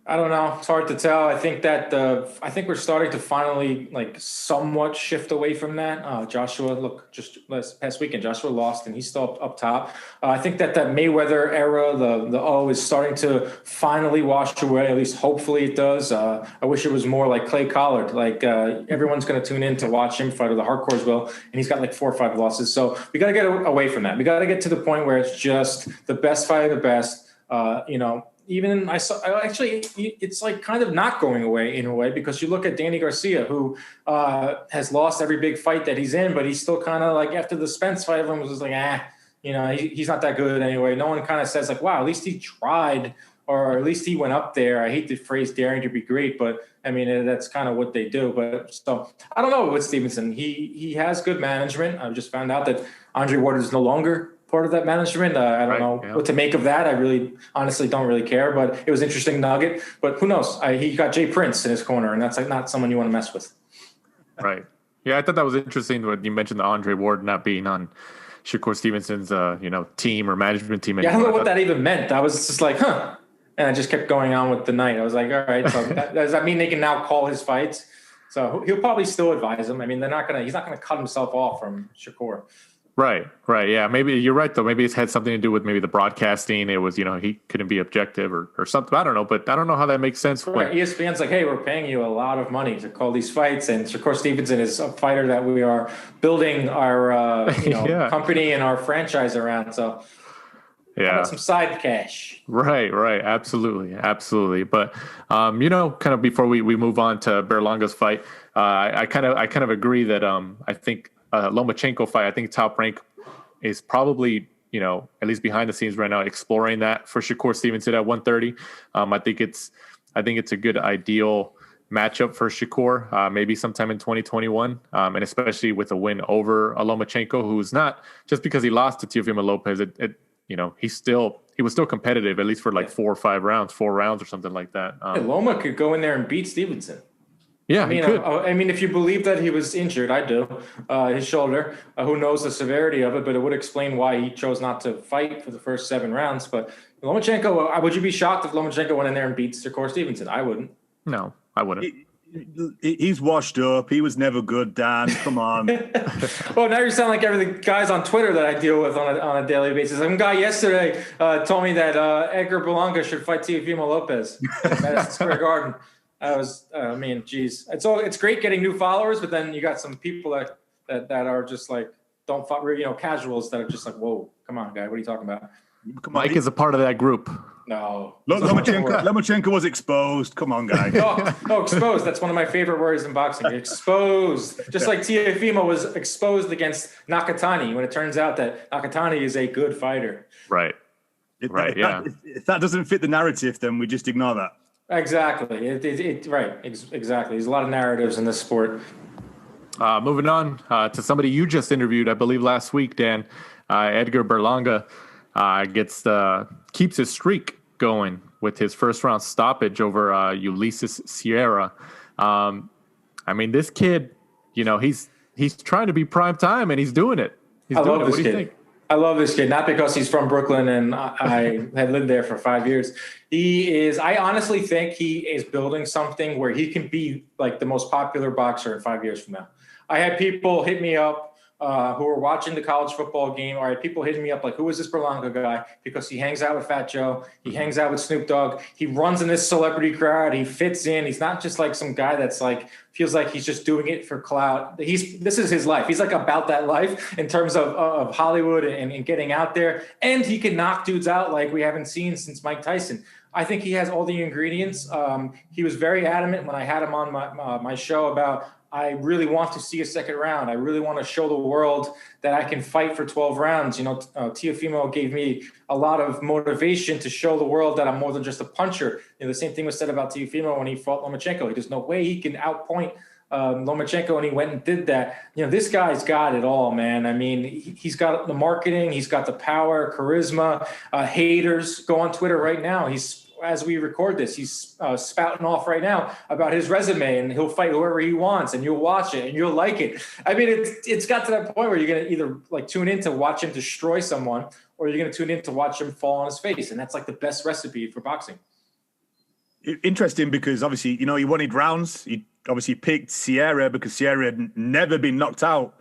I don't know. It's hard to tell. I think we're starting to finally somewhat shift away from that. Joshua, look, just last past weekend, Joshua lost and he's still up top. I think that Mayweather era, the O is starting to finally wash away. At least hopefully it does. I wish it was more like Clay Collard. Everyone's going to tune in to watch him fight, or the hardcores will, and he's got 4 or 5 losses. So we got to get away from that. We got to get to the point where it's just the best fighting the best. Even it's kind of not going away in a way, because you look at Danny Garcia, who has lost every big fight that he's in, but he's still kind of after the Spence fight, everyone was just he's not that good anyway. No one kind of says wow, at least he tried, or at least he went up there. I hate the phrase daring to be great, but I mean, that's kind of what they do. But so I don't know with Stevenson. He has good management. I just found out that Andre Ward is no longer part of that management. I don't know what to make of that. I really, honestly, don't really care. But it was an interesting nugget. But who knows? He got Jay Prince in his corner, and that's not someone you want to mess with. Right. Yeah, I thought that was interesting when you mentioned the Andre Ward not being on Shakur Stevenson's team or management team. Yeah, I don't know what that even meant. I was just huh. And I just kept going on with the night. I was like, all right, so does that mean they can now call his fights? So he'll probably still advise him. I mean, he's not gonna cut himself off from Shakur. Right. Yeah, maybe you're right, though. Maybe it's had something to do with maybe the broadcasting. It was, he couldn't be objective or something. I don't know, but I don't know how that makes sense. Right. ESPN's hey, we're paying you a lot of money to call these fights. And Shakur Stevenson is a fighter that we are building our company and our franchise around. So some side cash. Right. Absolutely. But, kind of before we move on to Berlanga's fight, I kind of agree that I think Lomachenko fight, I think Top Rank is probably, at least behind the scenes right now, exploring that for Shakur Stevenson at 130. I think it's a good ideal matchup for Shakur, maybe sometime in 2021, and especially with a win over Lomachenko, who's not just because he lost to Teofimo Lopez. He he was still competitive, at least for like 4 rounds or something like that. Loma could go in there and beat Stevenson. Yeah, he could. I mean, if you believe that he was injured, I do. His shoulder. Who knows the severity of it? But it would explain why he chose not to fight for the first 7 rounds. But Lomachenko, would you be shocked if Lomachenko went in there and beat Shakur Stevenson? I wouldn't. No, I wouldn't. He's washed up. He was never good, Dan. Come on. Well, now you sound like every the guys on Twitter that I deal with on a daily basis. Some guy yesterday told me that Edgar Berlanga should fight Teofimo Lopez at Madison Square Garden. Geez. It's great getting new followers, but then you got some people that are just like casuals that are just like, whoa, come on, guy, what are you talking about? Mike is a part of that group. No. Look, Lomachenko was exposed. Come on, guy. No, exposed. That's one of my favorite words in boxing. Exposed. Just like Teofimo was exposed against Nakatani when it turns out that Nakatani is a good fighter. Right. If that doesn't fit the narrative, then we just ignore that. Exactly. Exactly. There's a lot of narratives in this sport. Moving on to somebody you just interviewed, I believe last week, Dan. Edgar Berlanga keeps his streak going with his first round stoppage over Ulises Sierra. This kid, he's trying to be prime time and he's doing it. What do you think? I love this kid, not because he's from Brooklyn and I had lived there for 5 years. I honestly think he is building something where he can be like the most popular boxer in 5 years from now. I had people hit me up who were watching the college football game, or I had people hitting me up like, who is this Berlanga guy? Because he hangs out with Fat Joe. He hangs out with Snoop Dogg. He runs in this celebrity crowd. He fits in. He's not just like some guy that's like, feels like he's just doing it for clout. This is his life. He's like about that life in terms of Hollywood and getting out there. And he can knock dudes out like we haven't seen since Mike Tyson. I think he has all the ingredients. He was very adamant when I had him on my show about, I really want to see a second round. I really want to show the world that I can fight for 12 rounds. Teofimo gave me a lot of motivation to show the world that I'm more than just a puncher. The same thing was said about Teofimo when he fought Lomachenko. There's no way he can outpoint Lomachenko, and he went and did that. This guy's got it all, man. I mean, he's got the marketing, he's got the power, charisma. Haters go on Twitter right now. As we record this, he's spouting off right now about his resume, and he'll fight whoever he wants, and you'll watch it and you'll like it. I mean, it's got to that point where you're going to either like tune in to watch him destroy someone, or you're going to tune in to watch him fall on his face. And that's like the best recipe for boxing. Interesting, because obviously, he wanted rounds. He obviously picked Sierra because Sierra had never been knocked out.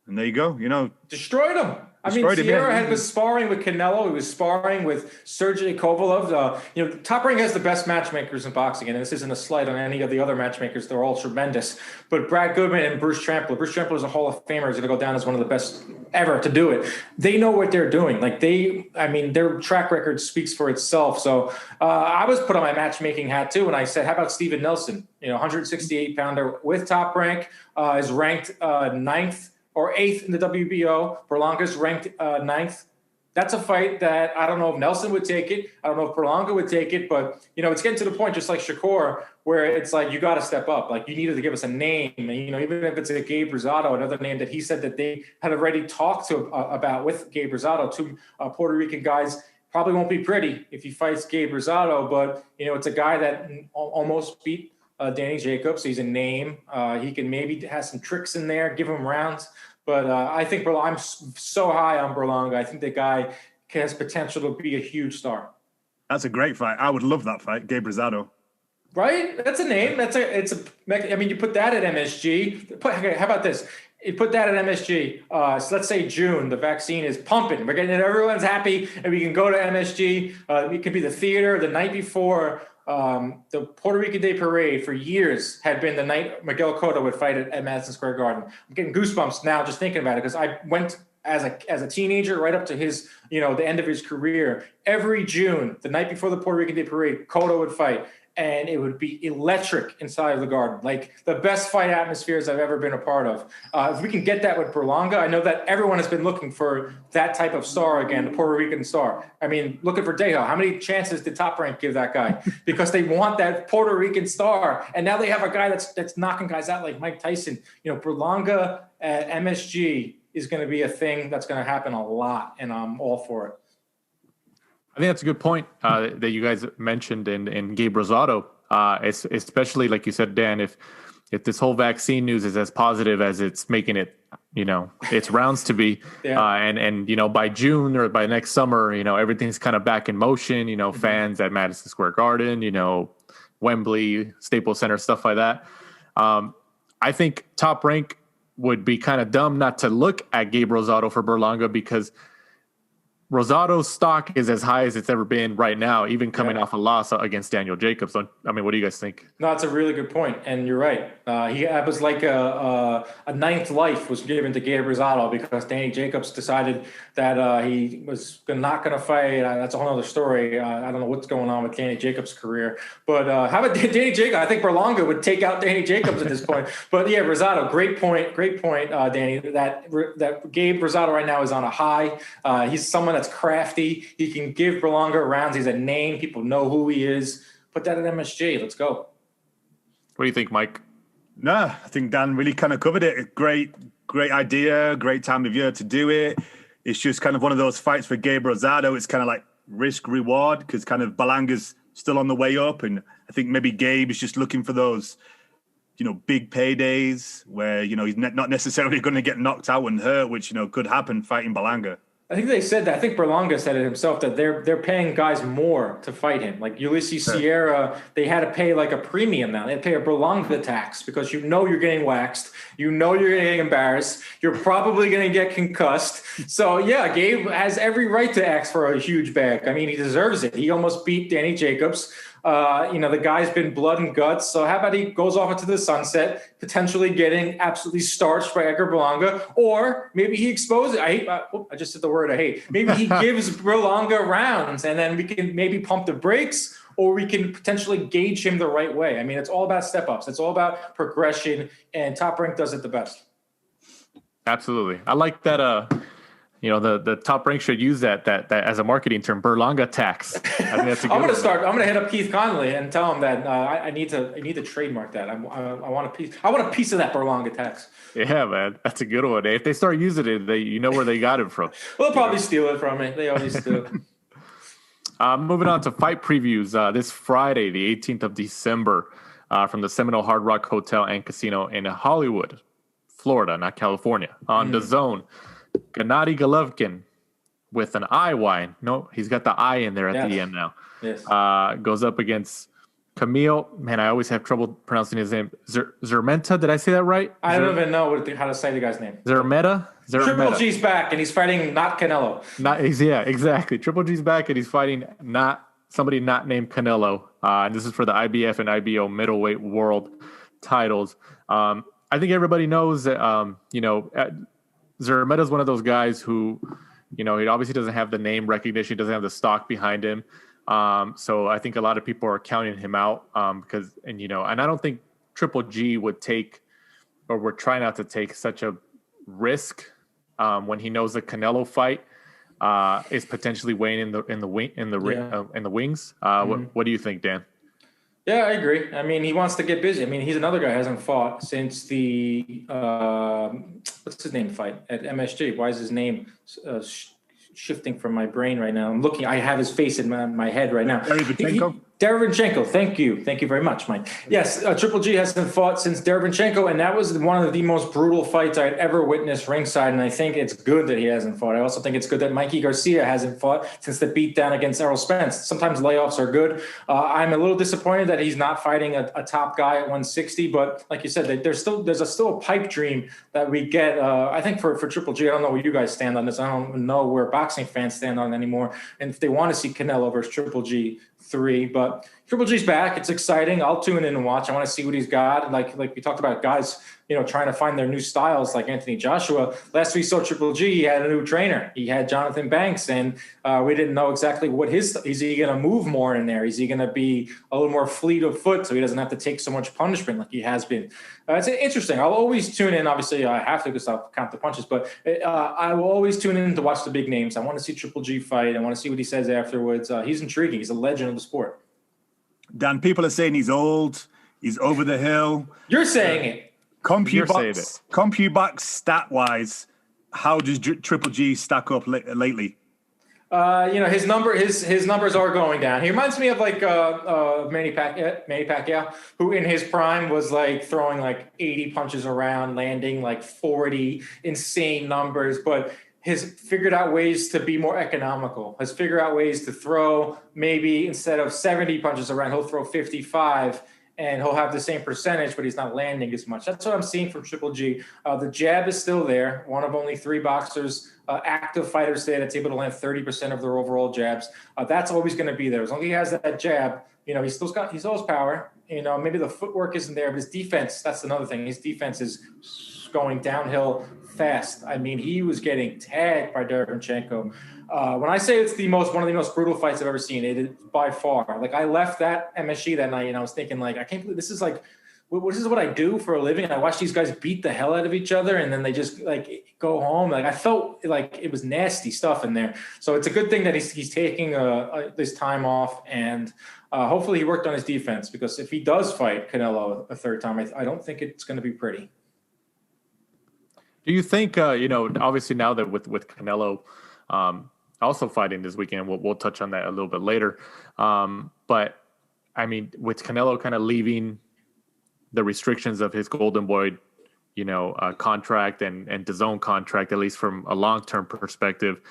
And there you go, destroyed him. Sierra had been sparring with Canelo. He was sparring with Sergio Kovalev. Top Rank has the best matchmakers in boxing, and this isn't a slight on any of the other matchmakers. They're all tremendous. But Brad Goodman and Bruce Trampler. Bruce Trampler is a Hall of Famer. He's going to go down as one of the best ever to do it. They know what they're doing. Their track record speaks for itself. So I was put on my matchmaking hat too, and I said, how about Steven Nelson? 168-pounder with Top Rank, is ranked 9th or 8th in the WBO. Berlanga's ranked 9th. That's a fight that I don't know if Nelson would take it. I don't know if Berlanga would take it, but it's getting to the point, just like Shakur, where it's like, you got to step up. Like, you needed to give us a name. And, even if it's a Gabe Rosado, another name that he said that they had already talked to about with Gabe Rosado, 2 Puerto Rican guys. Probably won't be pretty if he fights Gabe Rosado, but it's a guy that almost beat Danny Jacobs. He's a name. He can maybe have some tricks in there, give him rounds. But I think I'm so high on Berlanga. I think the guy has potential to be a huge star. That's a great fight. I would love that fight, Gabe Rosado. Right? That's a name. You put that at MSG. How about this? You put that at MSG. So let's say June, the vaccine is pumping. We're getting it. Everyone's happy, and we can go to MSG. It could be the theater the night before. The Puerto Rican Day Parade for years had been the night Miguel Cotto would fight at Madison Square Garden. I'm getting goosebumps now just thinking about it, because I went as a teenager right up to his, the end of his career. Every June, the night before the Puerto Rican Day Parade, Cotto would fight, and it would be electric inside of the Garden, like the best fight atmospheres I've ever been a part of. If we can get that with Berlanga, I know that everyone has been looking for that type of star again, the Puerto Rican star. Looking for Dejo. How many chances did Top Rank give that guy? Because they want that Puerto Rican star, and now they have a guy that's knocking guys out like Mike Tyson. Berlanga at MSG is going to be a thing that's going to happen a lot, and I'm all for it. I think that's a good point that you guys mentioned in Gabe Rosado. Especially like you said, Dan, if this whole vaccine news is as positive as it's making it, its rounds to be, and by June or by next summer, everything's kind of back in motion. Fans at Madison Square Garden, Wembley, Staples Center, stuff like that. I think Top Rank would be kind of dumb not to look at Gabe Rosado for Berlanga, because Rosado's stock is as high as it's ever been right now, even coming off a loss against Daniel Jacobs. What do you guys think? No, that's a really good point, and you're right. It was like a ninth life was given to Gabe Rosado because Danny Jacobs decided that he was not going to fight. That's a whole other story. I don't know what's going on with Danny Jacobs' carear, but how about Danny Jacobs? I think Berlanga would take out Danny Jacobs at this point. But yeah, Rosado, great point, Danny. That Gabe Rosado right now is on a high. He's someone that's crafty. He can give Berlanga rounds. He's a name. People know who he is. Put that at MSG. Let's go. What do you think, Mike? No, I think Dan really kind of covered it. Great idea. Great time of year to do it. It's just kind of one of those fights for Gabe Rosado. It's kind of like risk reward because kind of Berlanga's still on the way up. And I think maybe Gabe is just looking for those, big paydays where, he's not necessarily going to get knocked out and hurt, which, could happen fighting Berlanga. I think they said that. I think Berlanga said it himself that they're paying guys more to fight him. Like Ulysses Sierra, they had to pay like a premium now. They had to pay a Berlanga tax because you're getting waxed. You're getting embarrassed. You're probably going to get concussed. So, yeah, Gabe has every right to ask for a huge bag. I mean, he deserves it. He almost beat Danny Jacobs. The guy's been blood and guts. So how about he goes off into the sunset, potentially getting absolutely starched by Edgar Berlanga, or maybe he exposes. I just said the word I hate. Maybe he gives Berlanga rounds, and then we can maybe pump the brakes, or we can potentially gauge him the right way. I mean, it's all about step ups. It's all about progression, and Top Rank does it the best. Absolutely, I like that. The Top Rank should use that as a marketing term, Berlanga tax. I think that's a good I'm going to hit up Keith Connolly and tell him that I need to trademark that. I want a piece. I want a piece of that Berlanga tax. Yeah, man, that's a good one. If they start using it, where they got it from. Well, they'll probably steal it from me. They always do. Moving on to fight previews. This Friday, the 18th of December, from the Seminole Hard Rock Hotel and Casino in Hollywood, Florida, not California, on the Zone. Gennady Golovkin with an IY. No, he's got the I in there at the end now. Yes. Goes up against Camille. Man, I always have trouble pronouncing his name. Zermenta. Did I say that right? I don't even know how to say the guy's name. Zermeta. Triple G's back, and he's fighting not Canelo. Exactly. Triple G's back, and he's fighting somebody not named Canelo. And this is for the IBF and IBO middleweight world titles. I think everybody knows that, Zermeta is one of those guys who, he obviously doesn't have the name recognition, doesn't have the stock behind him. So I think a lot of people are counting him out and I don't think Triple G would would try not to take such a risk when he knows the Canelo fight is potentially weighing in the wings. What do you think, Dan? Yeah, I agree. I mean, he wants to get busy. I mean, he's another guy who hasn't fought since the what's his name fight at MSG. Why is his name shifting from my brain right now? I'm looking. I have his face in my head right now. Derevyanchenko. Thank you very much, Mike. Yes, Triple G hasn't fought since Derevyanchenko, and that was one of the most brutal fights I'd ever witnessed ringside, and I think it's good that he hasn't fought. I also think it's good that Mikey Garcia hasn't fought since the beatdown against Errol Spence. Sometimes layoffs are good. I'm a little disappointed that he's not fighting a top guy at 160, but like you said, there's still a pipe dream that we get. I think for Triple G, I don't know where you guys stand on this. I don't know where boxing fans stand on it anymore, and if they want to see Canelo versus Triple G 3, but Triple G's back. It's exciting. I'll tune in and watch. I want to see what he's got. Like we talked about, guys, trying to find their new styles, like Anthony Joshua. Last we saw Triple G, he had a new trainer. He had Jonathan Banks, and we didn't know exactly what is he going to move more in there? Is he going to be a little more fleet of foot so he doesn't have to take so much punishment like he has been? It's interesting. I'll always tune in. Obviously, I have to because I'll count the punches, but I will always tune in to watch the big names. I want to see Triple G fight. I want to see what he says afterwards. He's intriguing. He's a legend of the sport. Dan, people are saying he's old. He's over the hill. You're saying it. CompuBox stat-wise, how does Triple G stack up lately? His numbers are going down. He reminds me of like Manny Pacquiao, who in his prime was like throwing like 80 punches around, landing like 40 insane numbers, but has figured out ways to be more economical, has figured out ways to throw maybe instead of 70 punches around, he'll throw 55 and he'll have the same percentage, but he's not landing as much. That's what I'm seeing from Triple G. The jab is still there. One of only 3 boxers, active fighters today that's able to land 30% of their overall jabs. That's always going to be there. As long as he has that jab, he's still has power. Maybe the footwork isn't there, but his defense, that's another thing. His defense is going downhill fast. I mean, he was getting tagged by Derevyanchenko. When I say it's one of the most brutal fights I've ever seen, it is by far. Like, I left that MSG that night and I was thinking, like, I can't believe this is like, this is what I do for a living. And I watch these guys beat the hell out of each other and then they just like go home. Like, I felt like it was nasty stuff in there. So it's a good thing that he's taking this time off, and hopefully he worked on his defense, because if he does fight Canelo a third time, I don't think it's going to be pretty. Do you think, obviously now that with Canelo also fighting this weekend, we'll touch on that a little bit later. But I mean, with Canelo kind of leaving the restrictions of his Golden Boy, contract and DAZN contract, at least from a long-term perspective,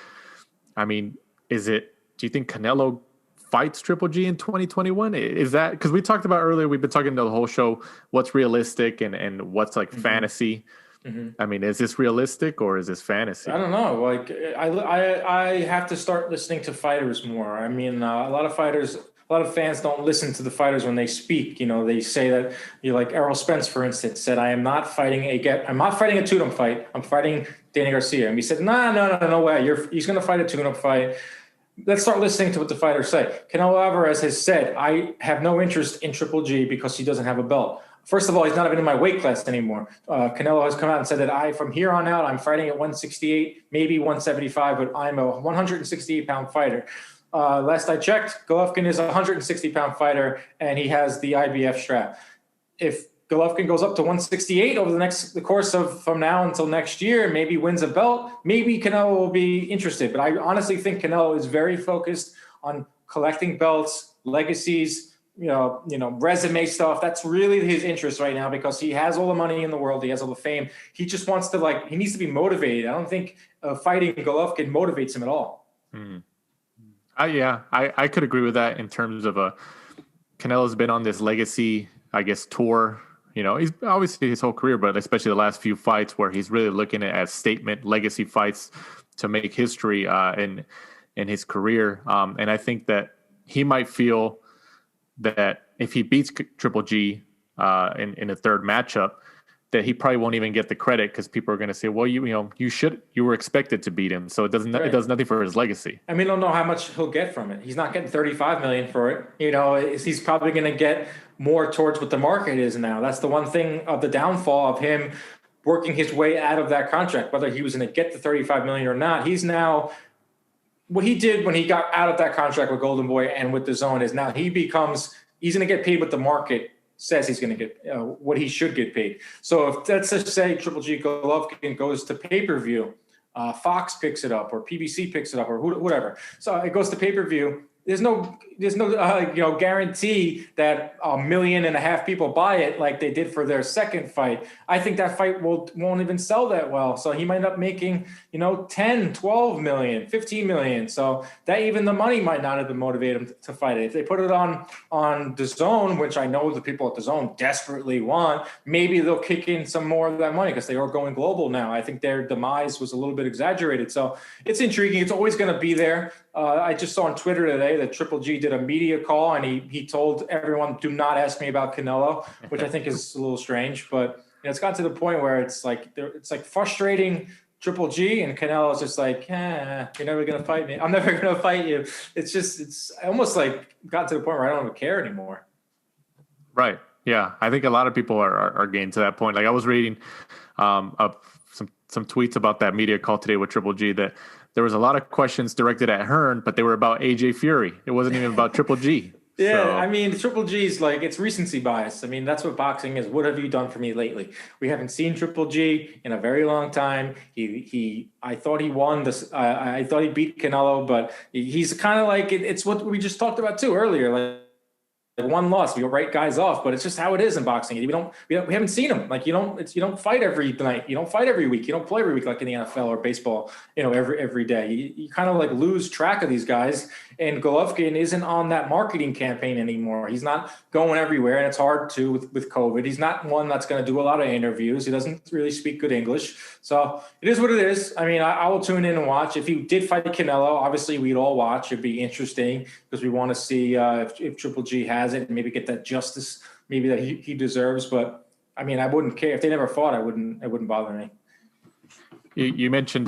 I mean, do you think Canelo fights Triple G in 2021? Is that, because we talked about earlier, we've been talking the whole show, what's realistic and what's like fantasy. Mm-hmm. I mean, is this realistic or is this fantasy? I don't know. Like, I have to start listening to fighters more. I mean, a lot of fans don't listen to the fighters when they speak. They say that, like Errol Spence, for instance, said, I'm not fighting a tune-up fight. I'm fighting Danny Garcia. And he said, no way. He's going to fight a tune-up fight. Let's start listening to what the fighters say. Canelo Alvarez has said, I have no interest in Triple G because he doesn't have a belt. First of all, he's not even in my weight class anymore. Canelo has come out and said that from here on out, I'm fighting at 168, maybe 175, but I'm a 168-pound fighter. Last I checked, Golovkin is a 160-pound fighter, and he has the IBF strap. If Golovkin goes up to 168 over the course of from now until next year, maybe wins a belt, maybe Canelo will be interested. But I honestly think Canelo is very focused on collecting belts, legacies, resume stuff. That's really his interest right now, because he has all the money in the world. He has all the fame. He just wants to he needs to be motivated. I don't think fighting Golovkin motivates him at all. Mm-hmm. I could agree with that in terms of Canelo's been on this legacy, I guess, tour. He's obviously his whole career, but especially the last few fights where he's really looking at as statement legacy fights to make history in his career. And I think that he might feel that if he beats Triple G in a third matchup, that he probably won't even get the credit, because people are going to say, well, you were expected to beat him, so it does nothing for his legacy. I mean, I don't know how much he'll get from it. He's not getting $35 million for it. He's probably going to get more towards what the market is now. That's the one thing of the downfall of him working his way out of that contract, whether he was going to get the $35 million or not. He's now, what he did when he got out of that contract with Golden Boy and with DAZN is now he's going to get paid what the market says he's going to get, what he should get paid. So if let's just say Triple G Golovkin goes to pay-per-view, Fox picks it up, or PBC picks it up, or whatever. So it goes to pay-per-view. There's no guarantee that 1.5 million people buy it like they did for their second fight. I think that fight won't even sell that well. So he might end up making 10, 12 million, 15 million. So that even the money might not have been motivated him to fight it. If they put it on DAZN, which I know the people at DAZN desperately want, maybe they'll kick in some more of that money because they are going global now. I think their demise was a little bit exaggerated. So it's intriguing. It's always going to be there. I just saw on Twitter today that Triple G did a media call, and he told everyone, do not ask me about Canelo, which I think is a little strange. But it's gotten to the point where it's like frustrating Triple G, and Canelo is just like, you're never going to fight me. I'm never going to fight you. It's almost like gotten to the point where I don't even care anymore. Right. Yeah. I think a lot of people are getting to that point. Like, I was reading some tweets about that media call today with Triple G, that there was a lot of questions directed at Hearn, but they were about AJ Fury. It wasn't even about Triple G. Yeah, So, I mean, Triple G's like it's recency bias. I mean, that's what boxing is. What have you done for me lately? We haven't seen Triple G in a very long time. I thought he won this. I thought he beat Canelo, but he's kind of like it's what we just talked about too earlier. Like one loss, we write guys off, but it's just how it is in boxing. We haven't seen them. Like you don't fight every night. You don't fight every week. You don't play every week like in the NFL or baseball. Every day. You kind of like lose track of these guys. And Golovkin isn't on that marketing campaign anymore. He's not going everywhere, and it's hard to with COVID. He's not one that's going to do a lot of interviews. He doesn't really speak good English. So it is what it is. I mean, I will tune in and watch. If he did fight Canelo, obviously we'd all watch. It'd be interesting because we want to see if Triple G has it and maybe get that justice maybe that he deserves. But I mean, I wouldn't care if they never fought. It wouldn't bother me. you mentioned,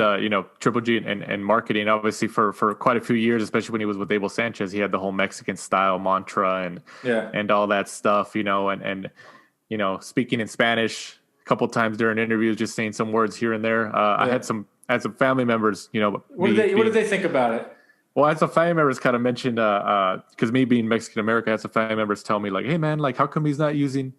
Triple G and marketing. Obviously, for quite a few years, especially when he was with Abel Sanchez, he had the whole Mexican style mantra and all that stuff. And speaking in Spanish a couple of times during interviews, just saying some words here and there. I had some family members. What did they think about it? Well, I had some family members kind of mentioned because me being Mexican American, I had some family members tell me like, "Hey, man, like how come he's not using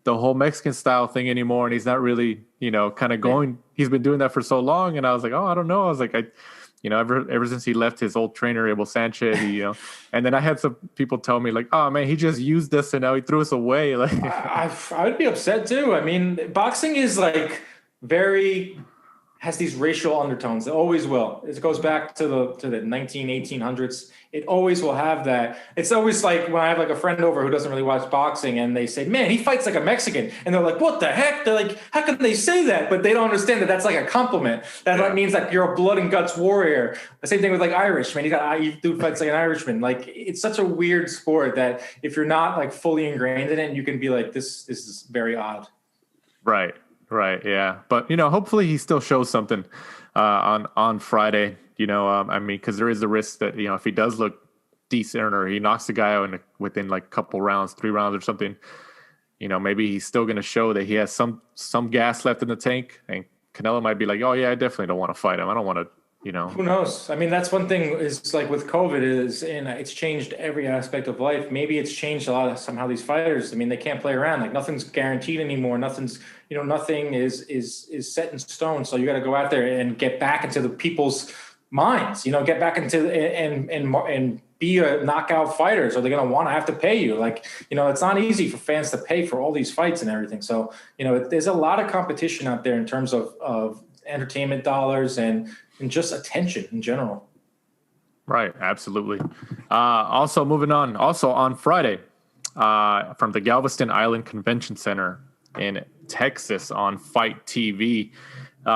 the whole Mexican style thing anymore, and he's not really, kind of going. He's been doing that for so long." And I was like, "Oh, I don't know." I was like, ever since he left his old trainer Abel Sanchez, and then I had some people tell me like, "Oh man, he just used us and now he threw us away." Like, I would be upset too. I mean, boxing is like has these racial undertones. It always will. It goes back to the 1800s. It always will have that. It's always like when I have like a friend over who doesn't really watch boxing and they say, "Man, he fights like a Mexican." And they're like, "What the heck?" They're like, "How can they say that?" But they don't understand that that's like a compliment. That means like you're a blood and guts warrior. The same thing with like Irish, man. You dude fights like an Irishman. Like it's such a weird sport that if you're not like fully ingrained in it, you can be like, this is very odd. Right. Yeah. But, hopefully he still shows something on Friday, I mean, because there is the risk that, if he does look decent or he knocks the guy out within like a couple rounds, 3 rounds or something, maybe he's still going to show that he has some gas left in the tank. And Canelo might be like, "Oh, yeah, I definitely don't want to fight him. I don't want to." Who knows? I mean, that's one thing is like with COVID and it's changed every aspect of life. Maybe it's changed a lot of somehow these fighters. I mean, they can't play around. Like nothing's guaranteed anymore. Nothing is set in stone. So you got to go out there and get back into the people's minds, get back into and be a knockout fighter. So they're going to want to have to pay you. Like, it's not easy for fans to pay for all these fights and everything. So, there's a lot of competition out there in terms of entertainment dollars and just attention in general. Right. Absolutely. Also moving on, also on Friday, from the Galveston Island Convention Center in Texas on Fight TV,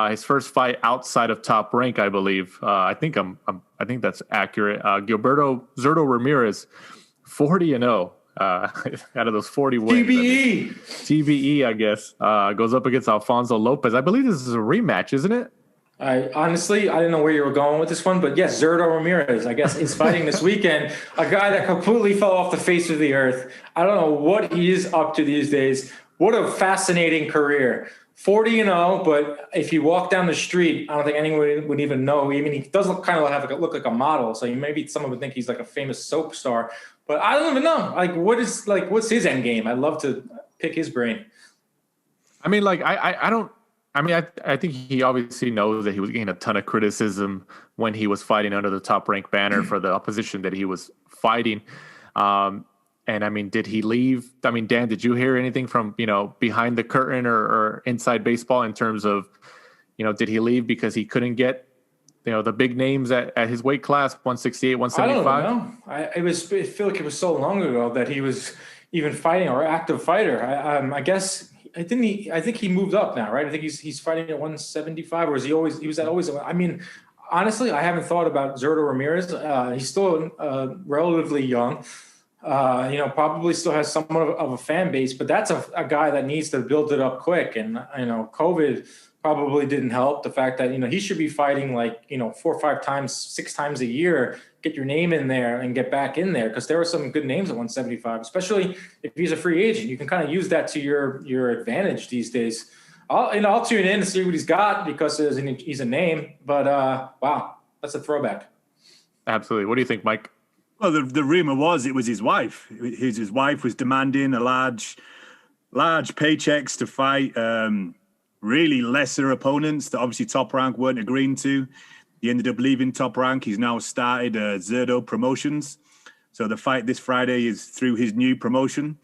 his first fight outside of Top Rank, I believe. I think that's accurate. Gilberto Zurdo Ramirez, 40-0. Out of those 40 wins. TBE, I guess, goes up against Alfonso Lopez. I believe this is a rematch, isn't it? I didn't know where you were going with this one, but yes, Zurdo Ramirez, I guess, is fighting this weekend. A guy that completely fell off the face of the earth. I don't know what he is up to these days. What a fascinating career. 40-0, but if you walk down the street, I don't think anyone would even know. I mean, he does look like a model, so maybe someone would think he's like a famous soap star. But I don't even know. Like, what's his end game? I'd love to pick his brain. I mean, like, I don't. I mean, I think he obviously knows that he was getting a ton of criticism when he was fighting under the Top Rank banner for the opposition that he was fighting. And I mean, did he leave? I mean, Dan, did you hear anything from, behind the curtain or inside baseball in terms of, did he leave because he couldn't get, the big names at his weight class, 168, 175? I don't know. I feel like it was so long ago that he was even fighting or active fighter. I guess. I think he moved up now, right? I think he's fighting at 175, or was he was always. I mean, honestly, I haven't thought about Zurdo Ramirez. He's still relatively young. Probably still has somewhat of a fan base, but that's a guy that needs to build it up quick. And COVID probably didn't help. The fact that he should be fighting like 4 or 5 times, 6 times a year. Get your name in there and get back in there, because there were some good names at 175, especially if he's a free agent. You can kind of use that to your advantage these days. I'll tune in and see what he's got because he's a name. But wow, that's a throwback. Absolutely. What do you think, Mike? Well, the rumor was it was his wife. His wife was demanding a large paychecks to fight really lesser opponents that obviously Top Rank weren't agreeing to. He ended up leaving Top Rank. He's now started Zerdo Promotions. So the fight this Friday is through his new promotion.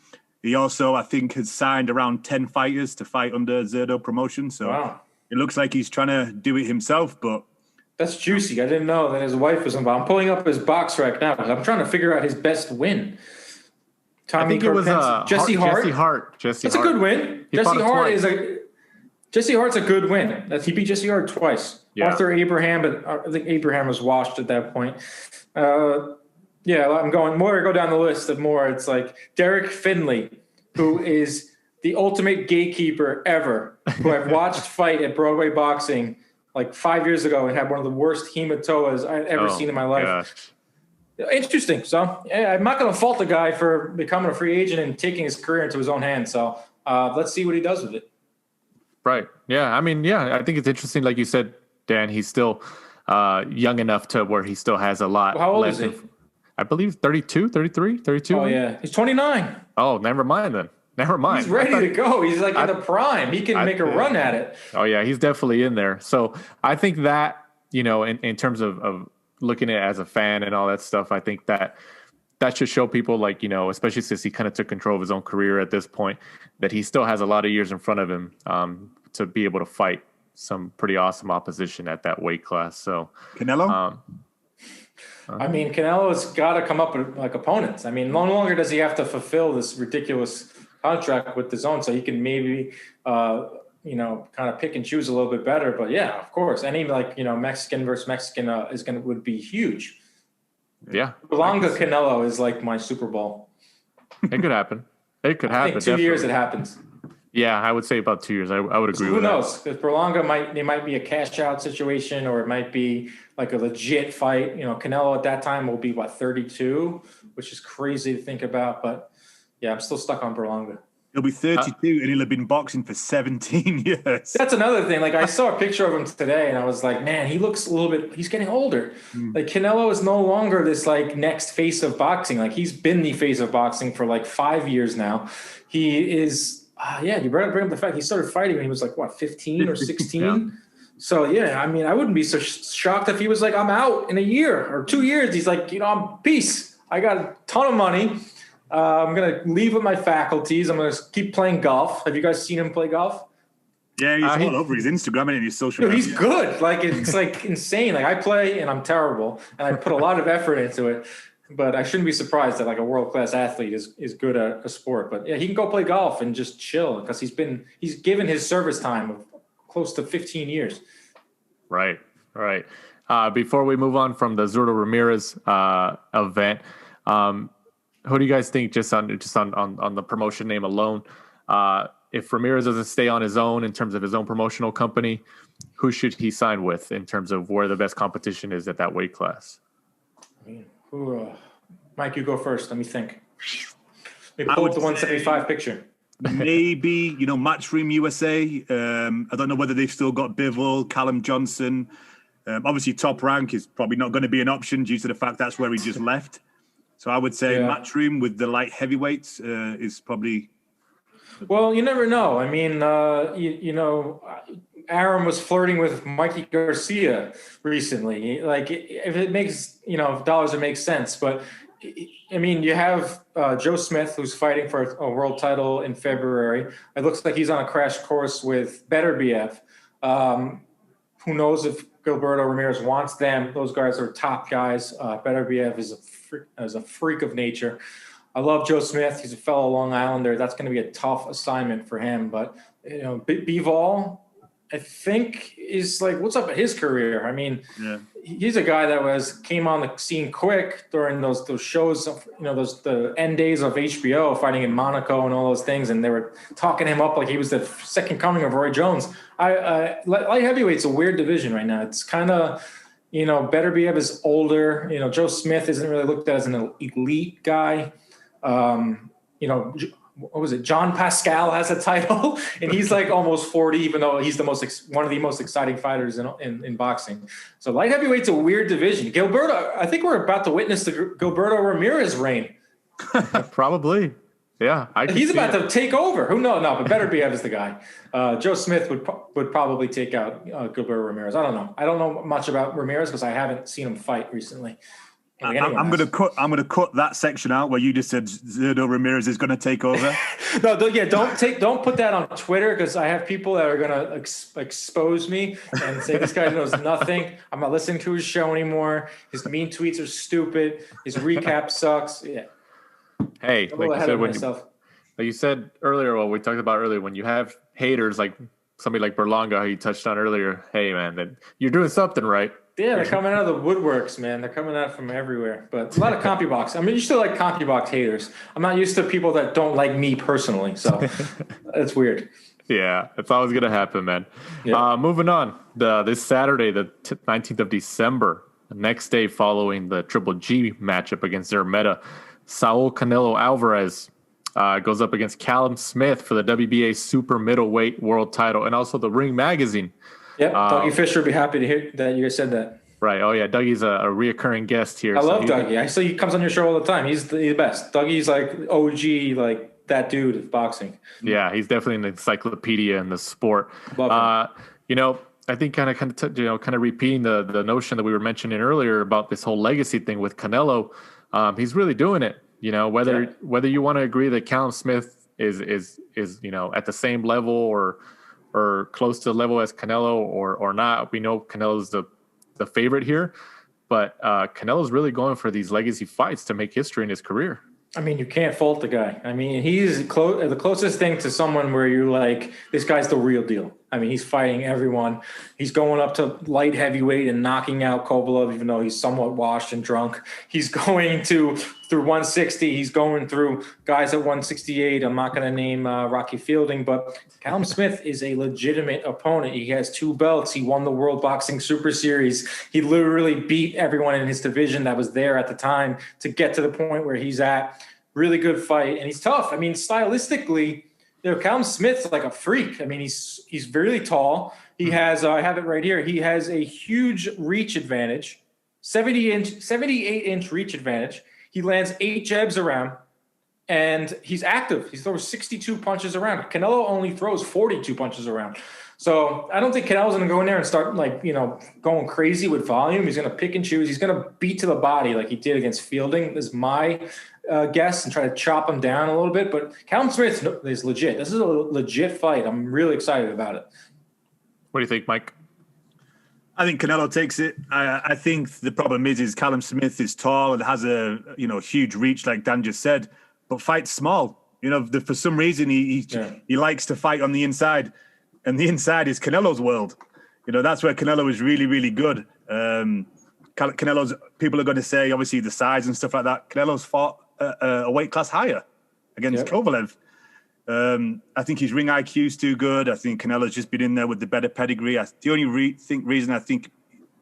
He also, I think, has signed around 10 fighters to fight under Zerdo Promotions. So It looks like he's trying to do it himself, but that's juicy. I didn't know that his wife was involved. I'm pulling up his box right now. I'm trying to figure out his best win. I think it was Jesse Hart. That's a good win. Jesse Hart's a good win. He beat Jesse Hart twice. Yeah. Arthur Abraham, but I think Abraham was washed at that point. I'm going more. I go down the list of more. It's like Derek Finley, who is the ultimate gatekeeper ever, who I've watched fight at Broadway Boxing like 5 years ago and had one of the worst hematomas I've ever seen in my life. Gosh. Interesting. So I'm not going to fault the guy for becoming a free agent and taking his career into his own hands. So let's see what he does with it. Right. Yeah. I mean, I think it's interesting. Like you said, Dan, he's still young enough to where he still has a lot. How old is he? I believe 32, 33, 32. Oh, yeah. He's 29. Oh, never mind then. Never mind. He's ready to go. He's like in the prime. He can make a run at it. Oh, yeah. He's definitely in there. So I think that, in terms of looking at it as a fan and all that stuff, I think that should show people like, especially since he kind of took control of his own career at this point, that he still has a lot of years in front of him to be able to fight some pretty awesome opposition at that weight class. So Canelo? I mean, Canelo's got to come up with like opponents. I mean, no longer does he have to fulfill this ridiculous contract with the zone, so he can maybe, kind of pick and choose a little bit better. But yeah, of course, any Mexican versus Mexican would be huge. Yeah, Berlanga Canelo is like my Super Bowl. It could happen. It could happen. I think 2 years it happens. Yeah, I would say about 2 years. I would agree so with that. Who knows? Because Berlanga might be a cash out situation, or it might be like a legit fight. Canelo at that time will be 32, which is crazy to think about. But yeah, I'm still stuck on Berlanga. He'll be 32 and he'll have been boxing for 17 years. That's another thing. Like I saw a picture of him today and I was like, man, he looks a little bit, he's getting older. Like Canelo is no longer this like next face of boxing. Like he's been the face of boxing for like 5 years now. He is, you bring up the fact he started fighting when he was like, 15 or 16? Yeah. So yeah, I mean, I wouldn't be so shocked if he was like, I'm out in a year or 2 years. He's like, I'm peace. I got a ton of money. I'm going to leave with my faculties. I'm going to keep playing golf. Have you guys seen him play golf? Yeah, he's all over his Instagram and his social media. He's good. Like, it's like insane. Like, I play and I'm terrible, and I put a lot of effort into it. But I shouldn't be surprised that, like, a world-class athlete is good at a sport. But, yeah, he can go play golf and just chill because he's given his service time of close to 15 years. Right. Before we move on from the Zurdo Ramirez event, who do you guys think just on the promotion name alone, if Ramirez doesn't stay on his own in terms of his own promotional company, who should he sign with in terms of where the best competition is at that weight class? I mean, Mike, you go first. Let me think. Maybe pull up the 175 picture. Maybe, Matchroom USA. I don't know whether they've still got Bivol, Callum Johnson. Obviously, Top Rank is probably not going to be an option due to the fact that's where he just left. So I would say Matchroom with the light heavyweights is probably. Well, you never know. I mean, Aaron was flirting with Mikey Garcia recently. Like, if it makes dollars, it makes sense. But I mean, you have Joe Smith, who's fighting for a world title in February. It looks like he's on a crash course with Beterbiev. Who knows if Gilberto Ramirez wants them? Those guys are top guys. Beterbiev is a freak of nature. I love Joe Smith. He's a fellow Long Islander. That's going to be a tough assignment for him. But Bivol, I think, is like, what's up at his career? I mean, he's a guy that came on the scene quick during those shows, the end days of HBO, fighting in Monaco and all those things, and they were talking him up like he was the second coming of Roy Jones. Light heavyweight's a weird division right now. It's kind of, Beterbiev is older. Joe Smith isn't really looked at as an elite guy. what was it? John Pascal has a title, and he's like almost 40, even though he's one of the most exciting fighters in boxing. So light heavyweight's a weird division. Gilberto, I think we're about to witness the Gilberto Ramirez reign. Probably. Yeah, he's about to take over. Who knows? No, but Beterbiev is the guy. Joe Smith would probably take out Gilberto Ramirez. I don't know. I don't know much about Ramirez because I haven't seen him fight recently. I'm going to cut that section out where you just said Zerdo Ramirez is going to take over. Don't put that on Twitter because I have people that are going to expose me and say this guy knows nothing. I'm not listening to his show anymore. His mean tweets are stupid. His recap sucks. Yeah. Hey, like you said earlier, well, we talked about earlier, when you have haters like somebody like Berlanga, who you touched on earlier, hey, man, then you're doing something right. Yeah, they're coming out of the woodworks, man. They're coming out from everywhere. But a lot of CompuBox. I mean, you still like CompuBox haters. I'm not used to people that don't like me personally, so it's weird. Yeah, it's always going to happen, man. Yeah. Moving on, this Saturday, the 19th of December, the next day following the Triple G matchup against Zermeta, Saul Canelo Alvarez goes up against Callum Smith for the WBA super middleweight world title and also the Ring Magazine. Yeah, Dougie Fisher would be happy to hear that you guys said that. Right. Oh, yeah. Dougie's a reoccurring guest here. I love Dougie. I see he comes on your show all the time. He's the best. Dougie's like OG, like that dude of boxing. Yeah, he's definitely an encyclopedia in the sport. Love him. I think kind of repeating the notion that we were mentioning earlier about this whole legacy thing with Canelo. He's really doing it. Whether you want to agree that Callum Smith is at the same level or close to the level as Canelo or not, we know Canelo's the favorite here, but Canelo's really going for these legacy fights to make history in his career. I mean, you can't fault the guy. I mean, he's the closest thing to someone where you're like, this guy's the real deal. I mean, he's fighting everyone. He's going up to light heavyweight and knocking out Kovalev, even though he's somewhat washed and drunk. He's going through 160. He's going through guys at 168. I'm not going to name Rocky Fielding, but Callum Smith is a legitimate opponent. He has 2 belts. He won the World Boxing Super Series. He literally beat everyone in his division that was there at the time to get to the point where he's at. Really good fight, and he's tough. I mean, stylistically, Callum Smith's like a freak. I mean, he's really tall. He has, I have it right here. He has a huge reach advantage, 78-inch reach advantage. He lands 8 jabs around, and he's active. He throws 62 punches around. Canelo only throws 42 punches around. So I don't think Canelo's going to go in there and start going crazy with volume. He's going to pick and choose. He's going to beat to the body like he did against Fielding, is my guess, and try to chop him down a little bit. But Callum Smith is legit. This is a legit fight. I'm really excited about it. What do you think, Mike? I think Canelo takes it. I think the problem is Callum Smith is tall and has a huge reach, like Dan just said, but fights small. For some reason he likes to fight on the inside. And the inside is Canelo's world. That's where Canelo is really, really good. Canelo's, people are going to say, obviously, the size and stuff like that. Canelo's fought a weight class higher against Kovalev. I think his ring IQ is too good. I think Canelo's just been in there with the better pedigree. The only reason I think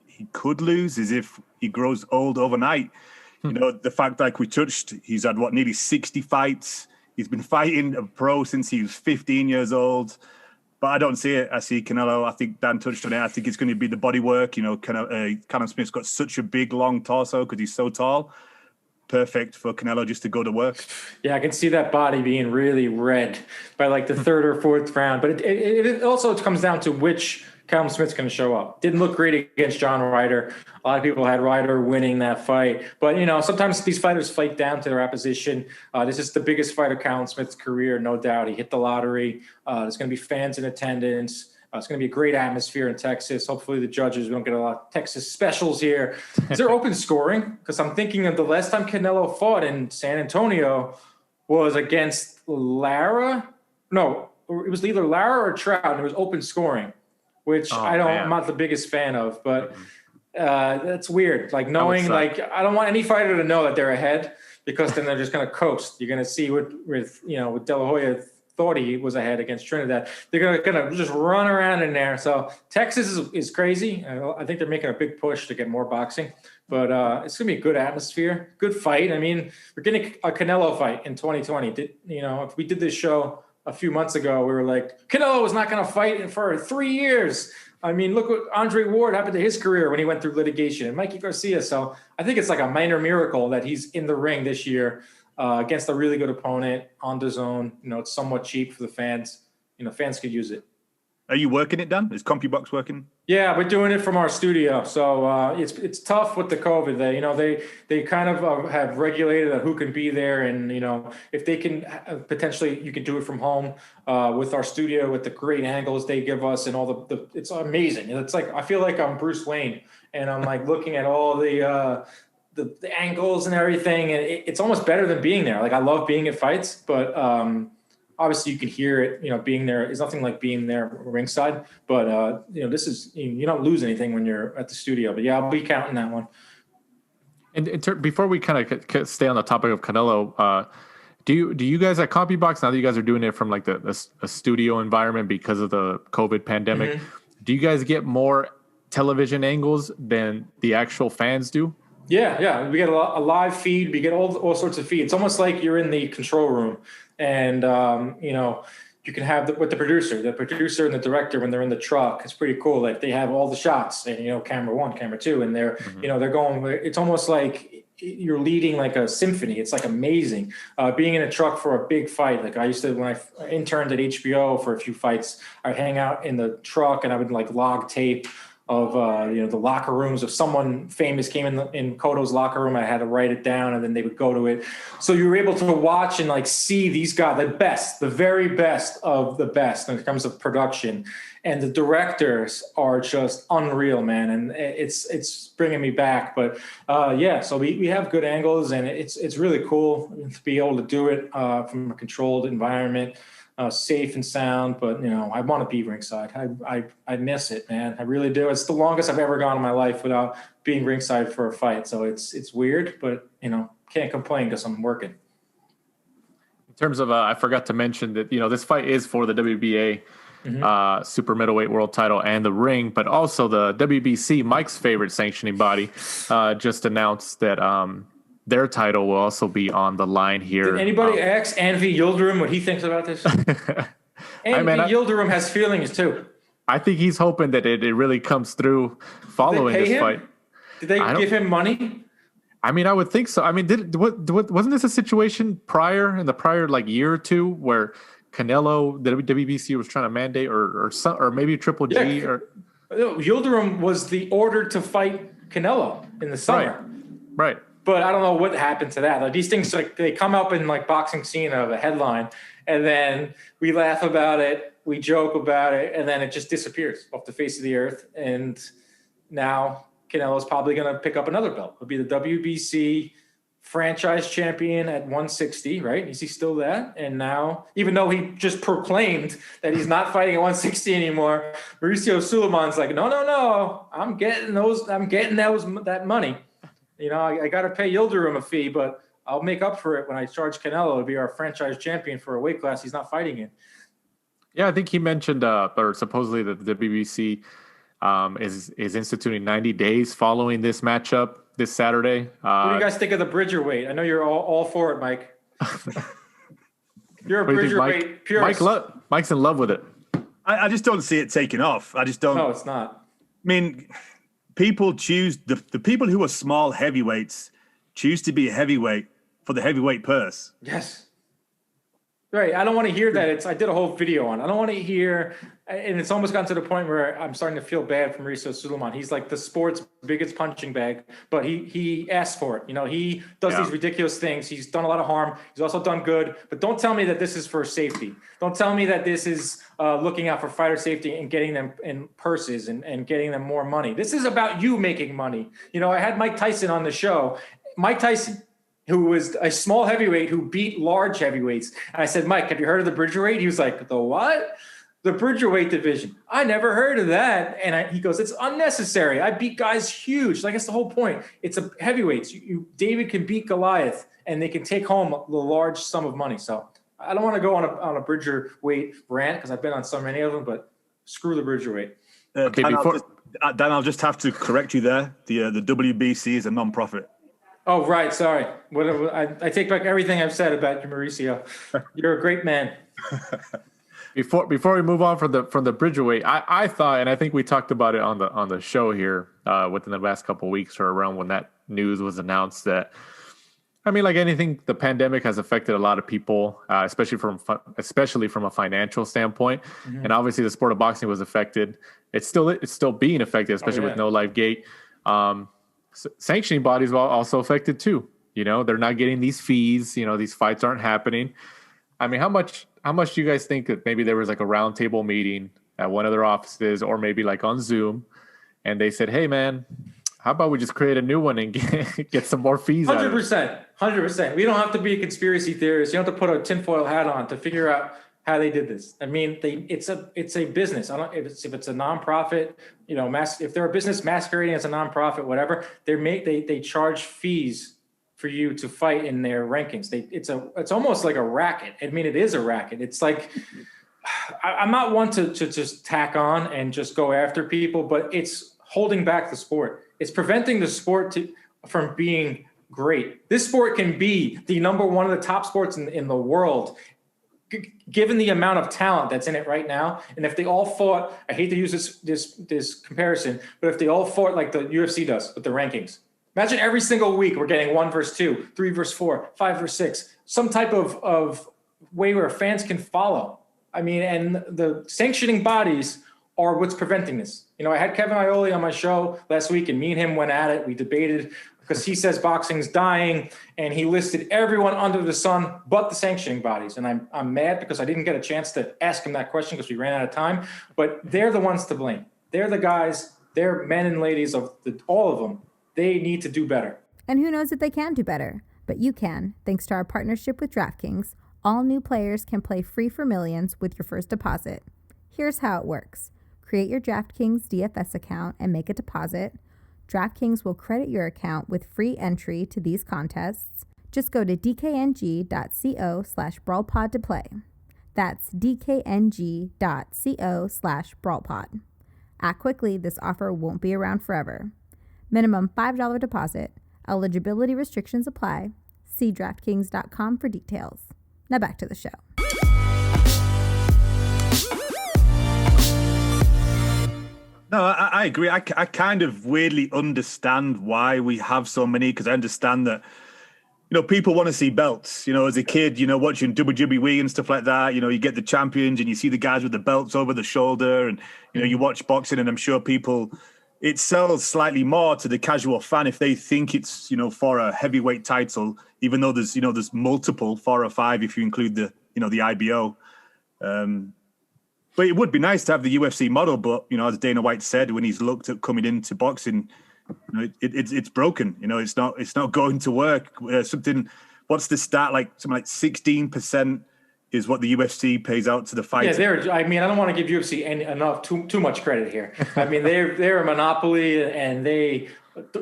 he could lose is if he grows old overnight. The fact, like we touched, he's had, nearly 60 fights. He's been fighting a pro since he was 15 years old. But I don't see it. I see Canelo. I think Dan touched on it. I think it's going to be the body work. Callum Smith's got such a big, long torso because he's so tall. Perfect for Canelo just to go to work. Yeah, I can see that body being really red by like the 3rd or 4th round. But it also comes down to which Callum Smith's going to show up. Didn't look great against John Ryder. A lot of people had Ryder winning that fight. But, sometimes these fighters fight down to their opposition. This is the biggest fight of Callum Smith's career, no doubt. He hit the lottery. There's going to be fans in attendance. It's going to be a great atmosphere in Texas. Hopefully the judges don't get a lot of Texas specials here. Is there open scoring? Because I'm thinking of the last time Canelo fought in San Antonio was against Lara. No, it was either Lara or Trout, and it was open scoring, which I'm not the biggest fan of. But that's weird. Like knowing, I don't want any fighter to know that they're ahead because then they're just going to coast. You're going to see with De La Hoya thought he was ahead against Trinidad. They're gonna just run around in there. So Texas is crazy. I think they're making a big push to get more boxing, but it's gonna be a good atmosphere, good fight. I mean, we're getting a Canelo fight in 2020. If we did this show a few months ago, we were like, Canelo was not gonna fight for 3 years. I mean, look what Andre Ward happened to his career when he went through litigation, and Mikey Garcia. So I think it's like a minor miracle that he's in the ring this year against a really good opponent on the zone. It's somewhat cheap for the fans. Fans could use it. Are you working it, Dan? Is CompuBox working? Yeah, we're doing it from our studio. So it's tough with the COVID. They kind of have regulated who can be there, and if they can potentially, you can do it from home with our studio with the great angles they give us and all the it's amazing. It's like I feel like I'm Bruce Wayne, and I'm like looking at all the angles and everything, and it's almost better than being there. Like I love being at fights, but obviously you can hear it, being there is nothing like being there ringside, but this is, you don't lose anything when you're at the studio, but yeah, I'll be counting that one. And before we kind of stay on the topic of Canelo, do you guys at CompuBox, now that you guys are doing it from like a studio environment because of the COVID pandemic, do you guys get more television angles than the actual fans do? Yeah. We get a live feed. We get all sorts of feeds. It's almost like you're in the control room, and you can have with the producer and the director when they're in the truck. It's pretty cool. Like they have all the shots, and camera 1, camera 2, and they're they're going. It's almost like you're leading like a symphony. It's like amazing being in a truck for a big fight. Like I used to when I interned at HBO for a few fights. I'd hang out in the truck and I would like log tape of the locker rooms. If someone famous came in Cotto's locker room, I had to write it down, and then they would go to it. So you were able to watch and like see these guys, the very best of the best when it comes to production. And the directors are just unreal, man. And it's bringing me back. But so we have good angles, and it's really cool to be able to do it from a controlled environment. Safe and sound, but I want to be ringside. I miss it, man. I really do. It's the longest I've ever gone in my life without being ringside for a fight. So it's weird, but can't complain because I'm working. In terms of, I forgot to mention that this fight is for the WBA super middleweight world title and the ring, but also the WBC, Mike's favorite sanctioning body, just announced that their title will also be on the line here. Did anybody ask Anvi Yildirim what he thinks about this? Anvi Yildirim has feelings too. I think he's hoping that it really comes through following this fight. Did they give him money? I mean, I would think so. I mean, wasn't this a situation in the prior like year or two where Canelo, the WBC was trying to mandate or maybe Triple G or Yildirim was the order to fight Canelo in the summer. Right. But I don't know what happened to that. Like these things, like they come up in like boxing scene of a headline, and then we laugh about it, we joke about it, and then it just disappears off the face of the earth. And now Canelo's probably going to pick up another belt. It'll be the WBC franchise champion at 160, right? Is he still that? And now, even though he just proclaimed that he's not fighting at 160 anymore, Mauricio Suleiman's like, no, I'm getting that money. I got to pay Yildirim a fee, but I'll make up for it when I charge Canelo to be our franchise champion for a weight class he's not fighting in. Yeah, I think he mentioned, or supposedly that the BBC is instituting 90 days following this matchup this Saturday. What do you guys think of the Bridger weight? I know you're all for it, Mike. You're a Bridger weight purist. Mike's in love with it. I just don't see it taking off. I just don't. No, it's not. I mean, people choose the people who are small heavyweights choose to be a heavyweight for the heavyweight purse. Yes. Right. I don't want to hear that. I did a whole video on it. I don't want to hear, and it's almost gotten to the point where I'm starting to feel bad for Mauricio Suleiman. He's like the sport's biggest punching bag, but he asks for it. He does these ridiculous things. He's done a lot of harm. He's also done good, but don't tell me that this is for safety. Don't tell me that this is looking out for fighter safety and getting them in purses and getting them more money. This is about you making money. I had Mike Tyson on the show. Mike Tyson, who was a small heavyweight who beat large heavyweights. And I said, Mike, have you heard of the Bridgerweight? He was like, the what? The Bridgerweight division. I never heard of that. And he goes, it's unnecessary. I beat guys huge. Like, that's the whole point. It's a heavyweights. David can beat Goliath, and they can take home the large sum of money. So I don't want to go on a Bridger weight rant because I've been on so many of them, but screw the Bridger weight. Okay, Dan, I'll just have to correct you there. The WBC is a non-profit. Oh, right. Sorry. I take back everything I've said about you, Mauricio. You're a great man. Before we move on from the Bridger weight, I thought, and I think we talked about it on the show here within the last couple of weeks or around when that news was announced, that I mean, like anything, the pandemic has affected a lot of people, especially from a financial standpoint. Mm-hmm. And obviously, the sport of boxing was affected. It's still being affected, especially with no live gate. Sanctioning bodies were also affected too. You know, they're not getting these fees. You know, these fights aren't happening. I mean, how much do you guys think that maybe there was like a roundtable meeting at one of their offices, or maybe like on Zoom, and they said, "Hey, man, how about we just create a new one and get some more fees?" 100%. We don't have to be a conspiracy theorist. You don't have to put a tinfoil hat on to figure out how they did this. I mean, it's a business. If it's a nonprofit, you know, if they're a business masquerading as a nonprofit, whatever, they charge fees for you to fight in their rankings. It's almost like a racket. I mean, it is a racket. It's like, I'm not one to just tack on and just go after people, but it's holding back the sport. It's preventing the sport from being great. This sport can be the number one of the top sports in the world, given the amount of talent that's in it right now. And if they all fought, I hate to use this comparison, but if they all fought like the UFC does with the rankings, imagine every single week we're getting 1 versus 2, 3 versus 4, 5 versus 6, some type of way where fans can follow. I mean, and the sanctioning bodies are what's preventing this. You know, I had Kevin Ioli on my show last week, and me and him went at it. We debated because he says boxing's dying, and he listed everyone under the sun but the sanctioning bodies. And I'm mad because I didn't get a chance to ask him that question because we ran out of time. But they're the ones to blame. They're the guys. They're men and ladies of all of them. They need to do better. And who knows if they can do better? But you can, thanks to our partnership with DraftKings. All new players can play free for millions with your first deposit. Here's how it works. Create your DraftKings DFS account and make a deposit. DraftKings will credit your account with free entry to these contests. Just go to dkng.co/brawlpod to play. That's dkng.co/brawlpod. Act quickly, this offer won't be around forever. Minimum $5 deposit. Eligibility restrictions apply. See DraftKings.com for details. Now back to the show. No, I agree. I kind of weirdly understand why we have so many, because I understand that, you know, people want to see belts. You know, as a kid, you know, watching WWE and stuff like that, you know, you get the champions and you see the guys with the belts over the shoulder, and, you know, you watch boxing, and I'm sure it sells slightly more to the casual fan if they think it's, you know, for a heavyweight title, even though there's multiple, 4 or 5 if you include the IBO. But it would be nice to have the UFC model, but, you know, as Dana White said when he's looked at coming into boxing, you know, it's broken. You know, it's not going to work. What's the stat? Something like 16% is what the UFC pays out to the fighters. Yeah, I don't want to give UFC too much credit here. I mean, they're a monopoly, and they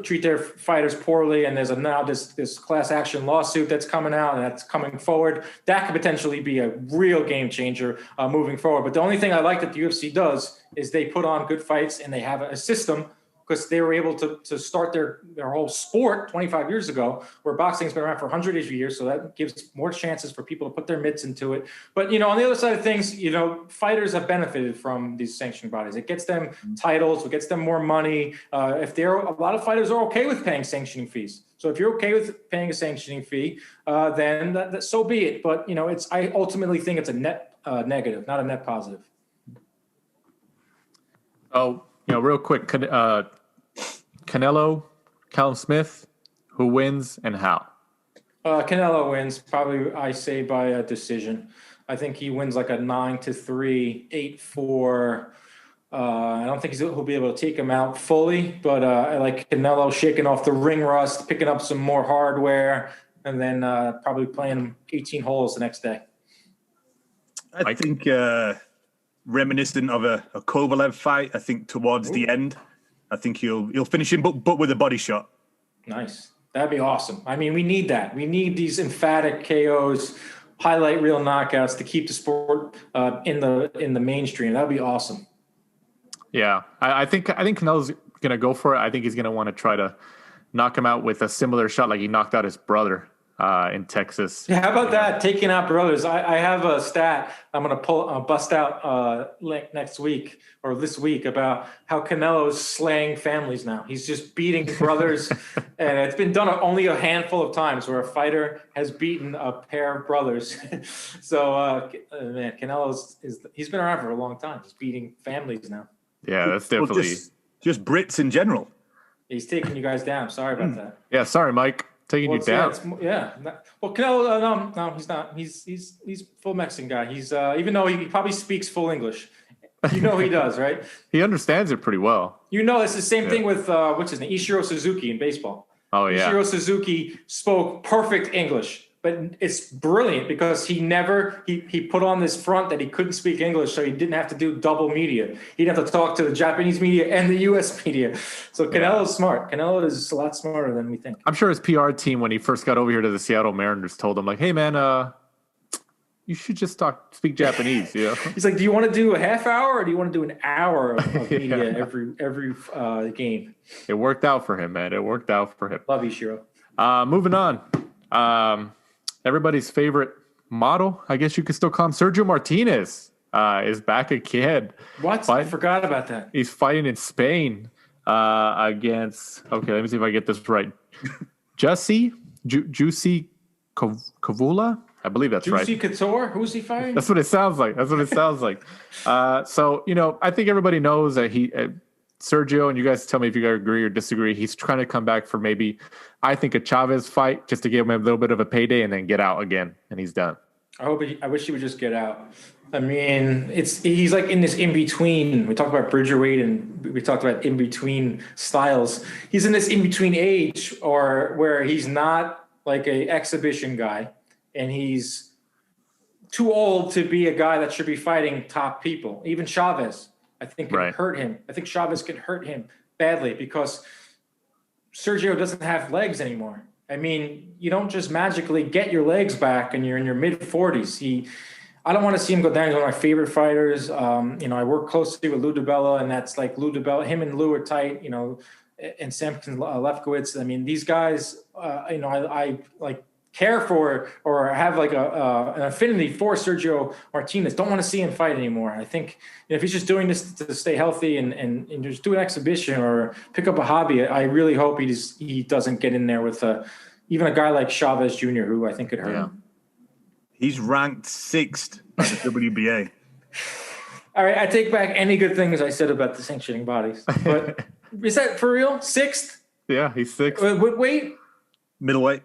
treat their fighters poorly. And there's now this class action lawsuit that's coming out, and that's coming forward. That could potentially be a real game changer moving forward. But the only thing I like that the UFC does is they put on good fights, and they have a system, because they were able to start their whole sport 25 years ago, where boxing's been around for 100 years. So that gives more chances for people to put their mitts into it. But, you know, on the other side of things, you know, fighters have benefited from these sanctioning bodies. It gets them titles, it gets them more money. A lot of fighters are okay with paying sanctioning fees. So if you're okay with paying a sanctioning fee, then that so be it. But, you know, I ultimately think it's a net negative, not a net positive. Oh, you know, real quick, Canelo-Callum Smith, who wins and how? Canelo wins, probably, I say, by a decision. I think he wins like a 9-3, 8-4. I don't think he'll be able to take him out fully, but I like Canelo shaking off the ring rust, picking up some more hardware, and then probably playing 18 holes the next day. I think reminiscent of a Kovalev fight, I think towards the end. I think he'll finish him, but with a body shot. Nice. That'd be awesome. I mean, we need that. We need these emphatic KOs highlight reel knockouts to keep the sport in the mainstream. That would be awesome. Yeah, I think Canelo's gonna go for it. I think he's gonna want to try to knock him out with a similar shot like he knocked out his brother in Texas. Yeah, how about that? Taking out brothers. I have a stat I'm going to bust out next week or this week about how Canelo's slaying families now. He's just beating brothers, and it's been done only a handful of times where a fighter has beaten a pair of brothers. So, man, he's been around for a long time. He's beating families now. Yeah, that's definitely just Brits in general. He's taking you guys down. Sorry about that. Yeah, sorry, Mike. Taking you down. Well, Canelo, no, he's not. He's full Mexican guy. He's even though he probably speaks full English, he does, right? He understands it pretty well. It's the same thing with what's his name, Ichiro Suzuki in baseball. Oh yeah, Ichiro Suzuki spoke perfect English, but it's brilliant because he put on this front that he couldn't speak English, so he didn't have to do double media. He didn't have to talk to the Japanese media and the U.S. media. So Canelo's smart. Canelo is a lot smarter than we think. I'm sure his PR team, when he first got over here to the Seattle Mariners, told him like, "Hey man, you should just speak Japanese." You know? He's like, "Do you want to do a half hour or do you want to do an hour of media every game?" It worked out for him, man. It worked out for him. Love Ichiro. Moving on. Everybody's favorite model, I guess you could still call him, Sergio Martinez, is back again. What? I forgot about that. He's fighting in Spain against, okay, let me see if I get this right. Juicy Cavula? I believe that's right. Juicy Couture? Who's he fighting? That's what it sounds like. So, I think everybody knows that Sergio, and you guys tell me if you guys agree or disagree, he's trying to come back for maybe, I think, a Chavez fight just to give him a little bit of a payday and then get out again, and he's done. I wish he would just get out. I mean, he's like in this in-between. We talked about Bridgerweight and we talked about in-between styles. He's in this in-between age where he's not like a exhibition guy and he's too old to be a guy that should be fighting top people. Even Chavez, I think, can hurt him. I think Chavez can hurt him badly because Sergio doesn't have legs anymore. I mean, you don't just magically get your legs back and you're in your mid-40s. I don't want to see him go down. He's one of my favorite fighters. I work closely with Lou DiBella, and that's like Lou DiBella. Him and Lou are tight, and Samson Lefkowitz. I mean, these guys, I like care for or have like an affinity for Sergio Martinez. Don't want to see him fight anymore. I think if he's just doing this to stay healthy and just do an exhibition or pick up a hobby, I really hope he doesn't get in there with even a guy like Chavez Jr., who I think could hurt him. He's ranked 6th by the WBA. All right, I take back any good things I said about the sanctioning bodies. But is that for real? 6th? Yeah, he's 6th. Wait. Middleweight.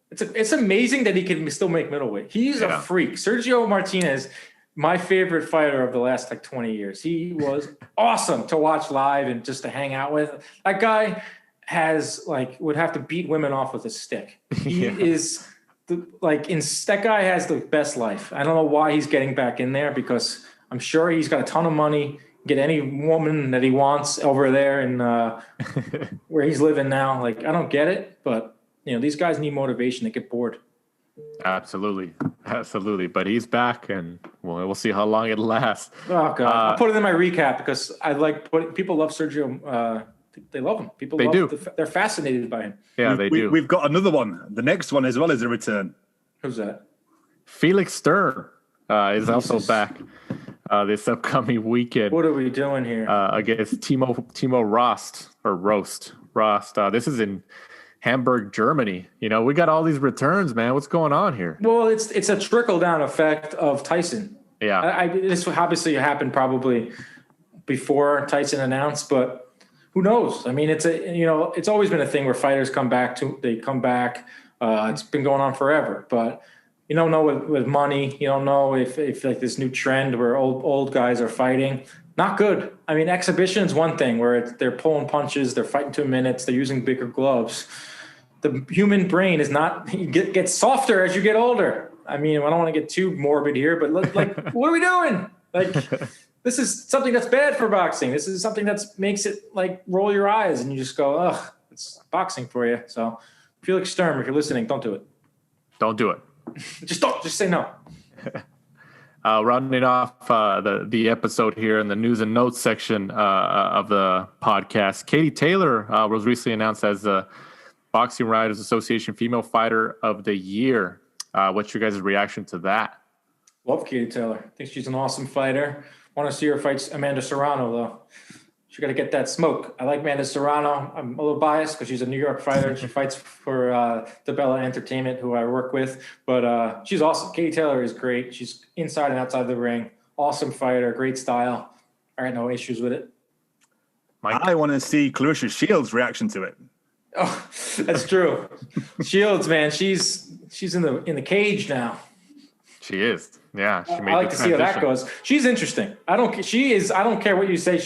It's amazing that he can still make middleweight. He's a freak. Sergio Martinez, my favorite fighter of the last 20 years. He was awesome to watch live and just to hang out with. That guy would have to beat women off with a stick. He is that guy has the best life. I don't know why he's getting back in there because I'm sure he's got a ton of money, get any woman that he wants over there and where he's living now. I don't get it, but these guys need motivation. They get bored. Absolutely. But he's back, and we'll see how long it lasts. Oh God! I'll put it in my recap because people love Sergio. They love him. They do. They're fascinated by him. Yeah, they do. We've got another one. The next one as well as a return. Who's that? Felix Stern is also back this upcoming weekend. What are we doing here? Against Timo Rost. This is in Hamburg, Germany. We got all these returns, man. What's going on here? Well, it's a trickle down effect of Tyson. Yeah. This obviously happened probably before Tyson announced, but who knows? I mean, it's always been a thing where fighters come back. It's been going on forever, but you don't know with money. You don't know if like this new trend where old guys are fighting. Not good. I mean, exhibition is one thing where they're pulling punches, they're fighting 2 minutes, they're using bigger gloves. The human brain is not gets softer as you get older. I mean, I don't want to get too morbid here, but what are we doing? This is something that's bad for boxing. This is something that makes it roll your eyes and you just go, ugh, it's boxing for you. So Felix Sturm, if you're listening, don't do it. Don't do it. Just say no. Rounding off the episode here in the news and notes section of the podcast, Katie Taylor was recently announced as the Boxing Writers Association Female Fighter of the Year. What's your guys' reaction to that? Love Katie Taylor. I think she's an awesome fighter. Want to see her fight Amanda Serrano, though. She got to get that smoke. I like Amanda Serrano. I'm a little biased because she's a New York fighter. She fights for DeBella Entertainment, who I work with. But she's awesome. Katie Taylor is great. She's inside and outside the ring. Awesome fighter. Great style. I got no issues with it. Mike? I want to see Clarissa Shields' reaction to it. Oh, that's true. Shields, man, she's in the cage now. She is. Yeah. She made I like to see how that goes. She's interesting. I don't care what you say.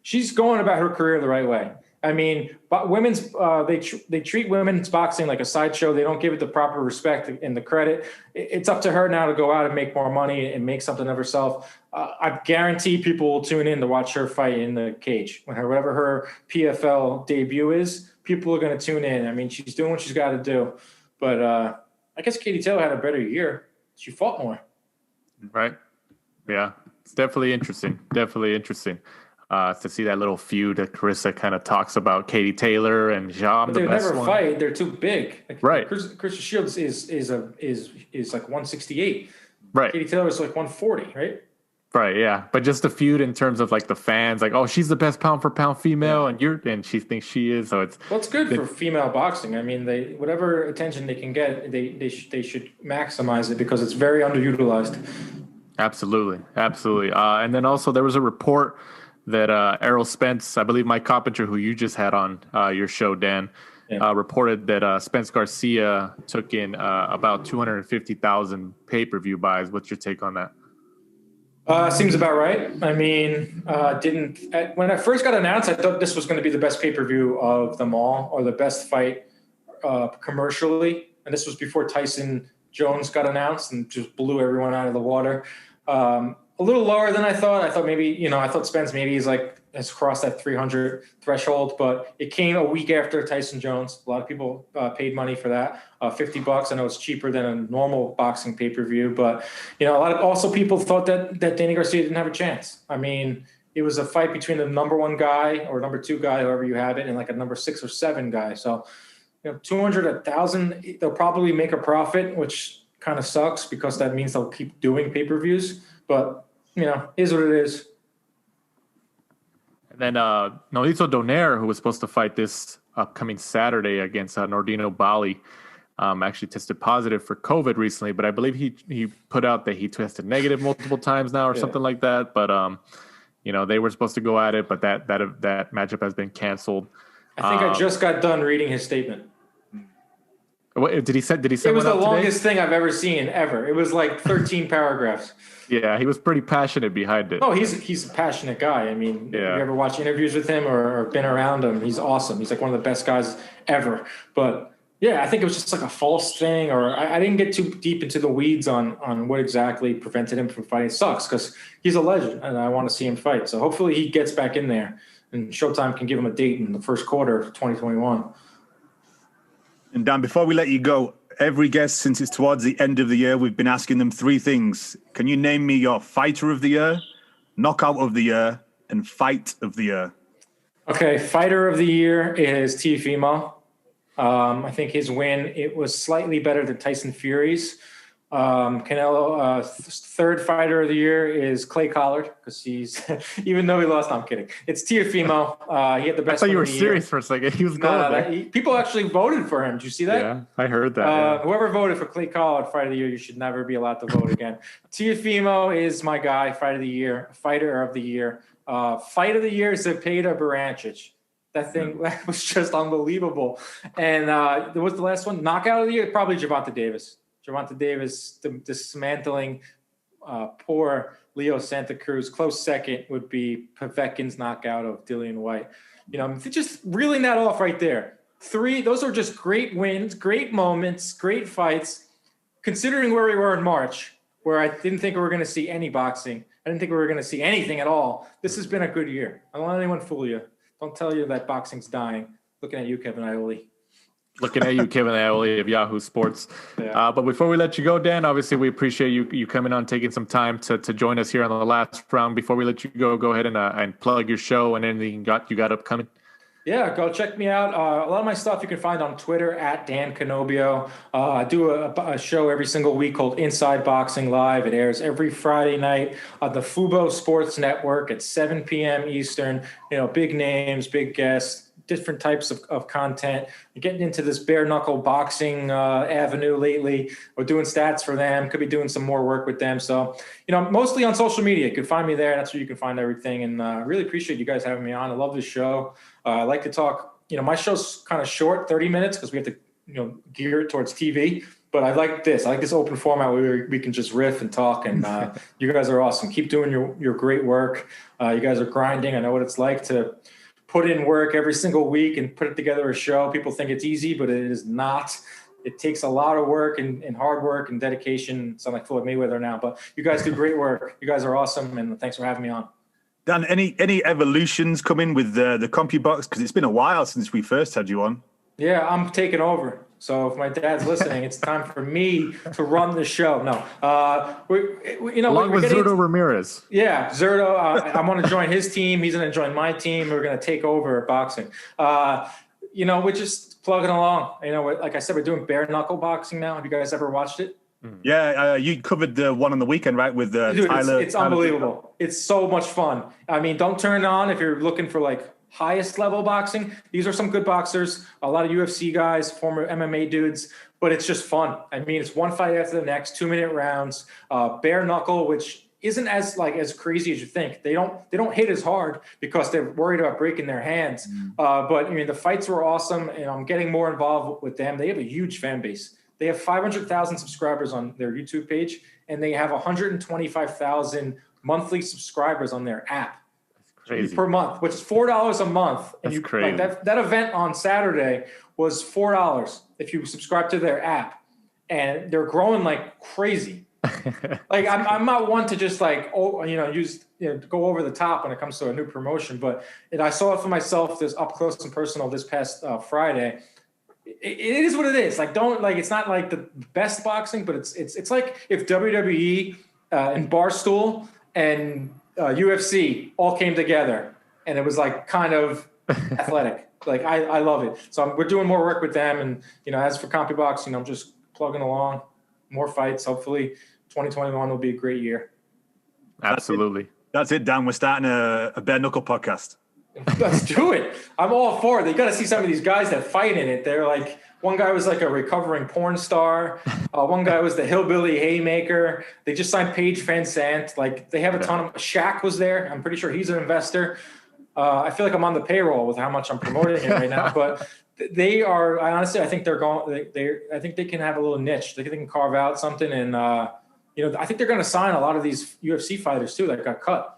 She's going about her career the right way. I mean, but women's they treat women's boxing like a sideshow. They don't give it the proper respect and the credit. It's up to her now to go out and make more money and make something of herself. I guarantee people will tune in to watch her fight in the cage whatever her PFL debut is. People are going to tune in. I mean, she's doing what she's got to do. But I guess Katie Taylor had a better year. She fought more. Right. Yeah. It's definitely interesting. To see that little feud that Carissa kind of talks about Katie Taylor and Jam. They never fight. They're too big. Right. Carissa Shields is like 168. Right. Katie Taylor is like 140. Right. Right. Yeah. But just the feud in terms of like the fans, like, oh, she's the best pound for pound female, and she thinks she is. So it's good for female boxing. I mean, whatever attention they can get, they should maximize it because it's very underutilized. Absolutely. And then also there was a report that Errol Spence, I believe Mike Coppinger, who you just had on your show, Dan, reported that Spence Garcia took in about 250,000 pay-per-view buys. What's your take on that? Seems about right. I mean, when I first got announced, I thought this was going to be the best pay-per-view of them all, or the best fight commercially. And this was before Tyson Jones got announced and just blew everyone out of the water. A little lower than I thought. I thought maybe, I thought Spence maybe has crossed that 300 threshold, but it came a week after Tyson Jones. A lot of people paid money for that. $50. I know it's cheaper than a normal boxing pay-per-view, but a lot of also people thought that Danny Garcia didn't have a chance. I mean, it was a fight between the number one guy or number two guy, however you have it, and like a number 6 or 7 guy. So, 200, 1,000, they'll probably make a profit, which kind of sucks because that means they'll keep doing pay-per-views, but is what it is. And then Nolito Donaire, who was supposed to fight this upcoming Saturday against Nordino Bali, actually tested positive for COVID recently, but I believe he put out that he tested negative multiple times now or something like that. But they were supposed to go at it, but that matchup has been canceled. I think I just got done reading his statement. What did he say? It was the longest thing I've ever seen ever. It was like 13 paragraphs. Yeah, he was pretty passionate behind it. Oh, he's a passionate guy. I mean, If you ever watch interviews with him or been around him, he's awesome. He's like one of the best guys ever. But yeah, I think it was just like a false thing, or I didn't get too deep into the weeds on what exactly prevented him from fighting. It sucks because he's a legend and I want to see him fight. So hopefully he gets back in there and Showtime can give him a date in the first quarter of 2021. And Dan, before we let you go, every guest, since it's towards the end of the year, we've been asking them 3 things. Can you name me your fighter of the year, knockout of the year, and fight of the year? Okay, fighter of the year is Teofimo. I think his win, it was slightly better than Tyson Fury's. Canelo, third fighter of the year is Clay Collard because he's, even though he lost, no, I'm kidding. It's Teofimo. He had the best. I thought you were serious for a second. He was going. People actually voted for him. Did you see that? Yeah, I heard that. Whoever voted for Clay Collard, fight of the year, you should never be allowed to vote again. Teofimo is my guy, fight of the year, fighter of the year. Fight of the year is Zepeda Barancic. That thing was just unbelievable. And there was the last one. Knockout of the year, probably Gervonta Davis. Gervonta Davis dismantling poor Leo Santa Cruz. Close second would be Povetkin's knockout of Dillian White. Just reeling that off right there. 3, those are just great wins, great moments, great fights. Considering where we were in March, where I didn't think we were going to see any boxing. I didn't think we were going to see anything at all. This has been a good year. I don't let anyone fool you. Don't tell you that boxing's dying. Looking at you, Kevin Iole. Looking at you, Kevin Alley of Yahoo Sports. Yeah. But before we let you go, Dan, obviously we appreciate you coming on, taking some time to join us here on the last round. Before we let you go ahead and plug your show and anything you got upcoming. Yeah, go check me out. A lot of my stuff you can find on Twitter at Dan Canobbio. I do a show every single week called Inside Boxing Live. It airs every Friday night on the Fubo Sports Network at 7 p.m. Eastern. Big names, big guests, different types of content. We're getting into this bare knuckle boxing avenue lately. We're doing stats for them. Could be doing some more work with them. So, mostly on social media. You can find me there. That's where you can find everything. And really appreciate you guys having me on. I love this show. I like to talk. My show's kind of short, 30 minutes, because we have to, gear it towards TV. But I like this. I like this open format where we can just riff and talk. And you guys are awesome. Keep doing your great work. You guys are grinding. I know what it's like to put in work every single week and put it together a show. People think it's easy, but it is not. It takes a lot of work and hard work and dedication. Sound like Floyd Mayweather now, but you guys do great work. You guys are awesome, and thanks for having me on. Dan, any evolutions coming with the CompuBox? Because it's been a while since we first had you on. Yeah, I'm taking over. So if my dad's listening, it's time for me to run the show. No, along with Zurdo Ramirez. Yeah, Zurdo. I want to join his team. He's going to join my team. We're going to take over boxing. We're just plugging along. Like I said, we're doing bare knuckle boxing now. Have you guys ever watched it? Yeah, you covered the one on the weekend, right? With Dude, Tyler. It's unbelievable. It's so much fun. I mean, don't turn it on if you're looking for highest level boxing. These are some good boxers, a lot of UFC guys, former MMA dudes, but it's just fun. I mean, it's one fight after the next, 2-minute rounds, bare knuckle, which isn't as crazy as you think. They don't hit as hard because they're worried about breaking their hands. But I mean, the fights were awesome, and I'm getting more involved with them. They have a huge fan base. They have 500,000 subscribers on their YouTube page, and they have 125,000 monthly subscribers on their app. Crazy. Per month, which is $4 a month. And That's crazy. That event on Saturday was $4 if you subscribe to their app, and they're growing like crazy. I'm not one to just go over the top when it comes to a new promotion, but I saw it for myself this up close and personal this past Friday. It is what it is. It's not like the best boxing, but it's like if WWE and Barstool and UFC all came together, and it was kind of athletic. I love it. So we're doing more work with them, and as for CompuBox, I'm just plugging along, more fights. Hopefully, 2021 will be a great year. Absolutely. That's it, Dan. We're starting a bare knuckle podcast. Let's do it. I'm all for it. You got to see some of these guys that fight in it. They're one guy was a recovering porn star. One guy was the hillbilly haymaker. They just signed Paige Van Sant. They have a ton of. Shaq was there. I'm pretty sure he's an investor. I feel like I'm on the payroll with how much I'm promoting it right now. But they are. I think they're going. I think they can have a little niche. They can carve out something, and I think they're going to sign a lot of these UFC fighters too that got cut.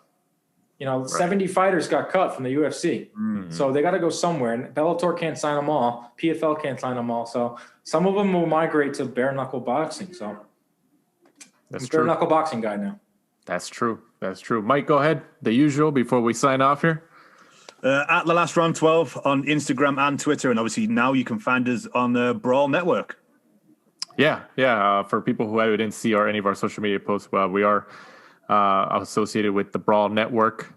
70 fighters got cut from the UFC. Mm-hmm. So they got to go somewhere. And Bellator can't sign them all. PFL can't sign them all. So some of them will migrate to bare knuckle boxing. So that's true. Bare knuckle boxing guy now. That's true. Mike, go ahead. The usual before we sign off here. At the last round 12 on Instagram and Twitter. And obviously now you can find us on the Brawl Network. Yeah. For people who didn't see any of our social media posts, we are associated with the Brawl Network,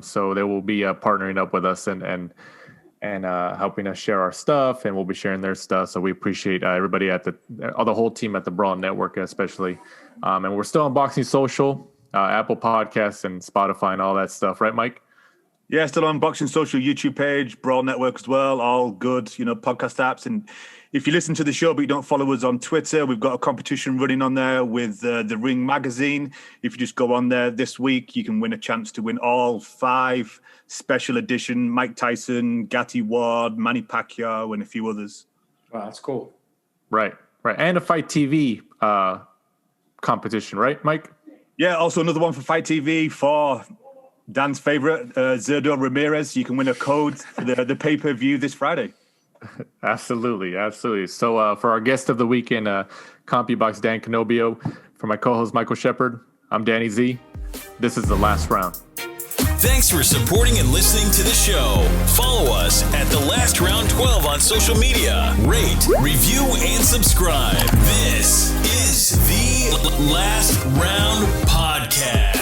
so they will be partnering up with us and helping us share our stuff, and we'll be sharing their stuff. So we appreciate everybody at the whole team at the Brawl Network, especially. And we're still on Boxing Social, Apple Podcasts, and Spotify, and all that stuff, right, Mike? Yeah, still on Boxing Social YouTube page, Brawl Network as well. All good, podcast apps. And if you listen to the show but you don't follow us on Twitter, we've got a competition running on there with the Ring magazine. If you just go on there this week, you can win a chance to win all 5 special edition Mike Tyson, Gatti Ward, Manny Pacquiao, and a few others. Wow, that's cool. Right. And a Fight TV competition, right, Mike? Yeah, also another one for Fight TV for Dan's favorite, Zurdo Ramirez. You can win a code for the pay-per-view this Friday. Absolutely. So for our guest of the weekend, CompuBox Dan Canobbio, for my co-host Michael Shepard, I'm Danny Z. This is the last round. Thanks for supporting and listening to the show. Follow us at The Last Round 12 on social media. Rate, review, and subscribe. This is The Last Round Podcast.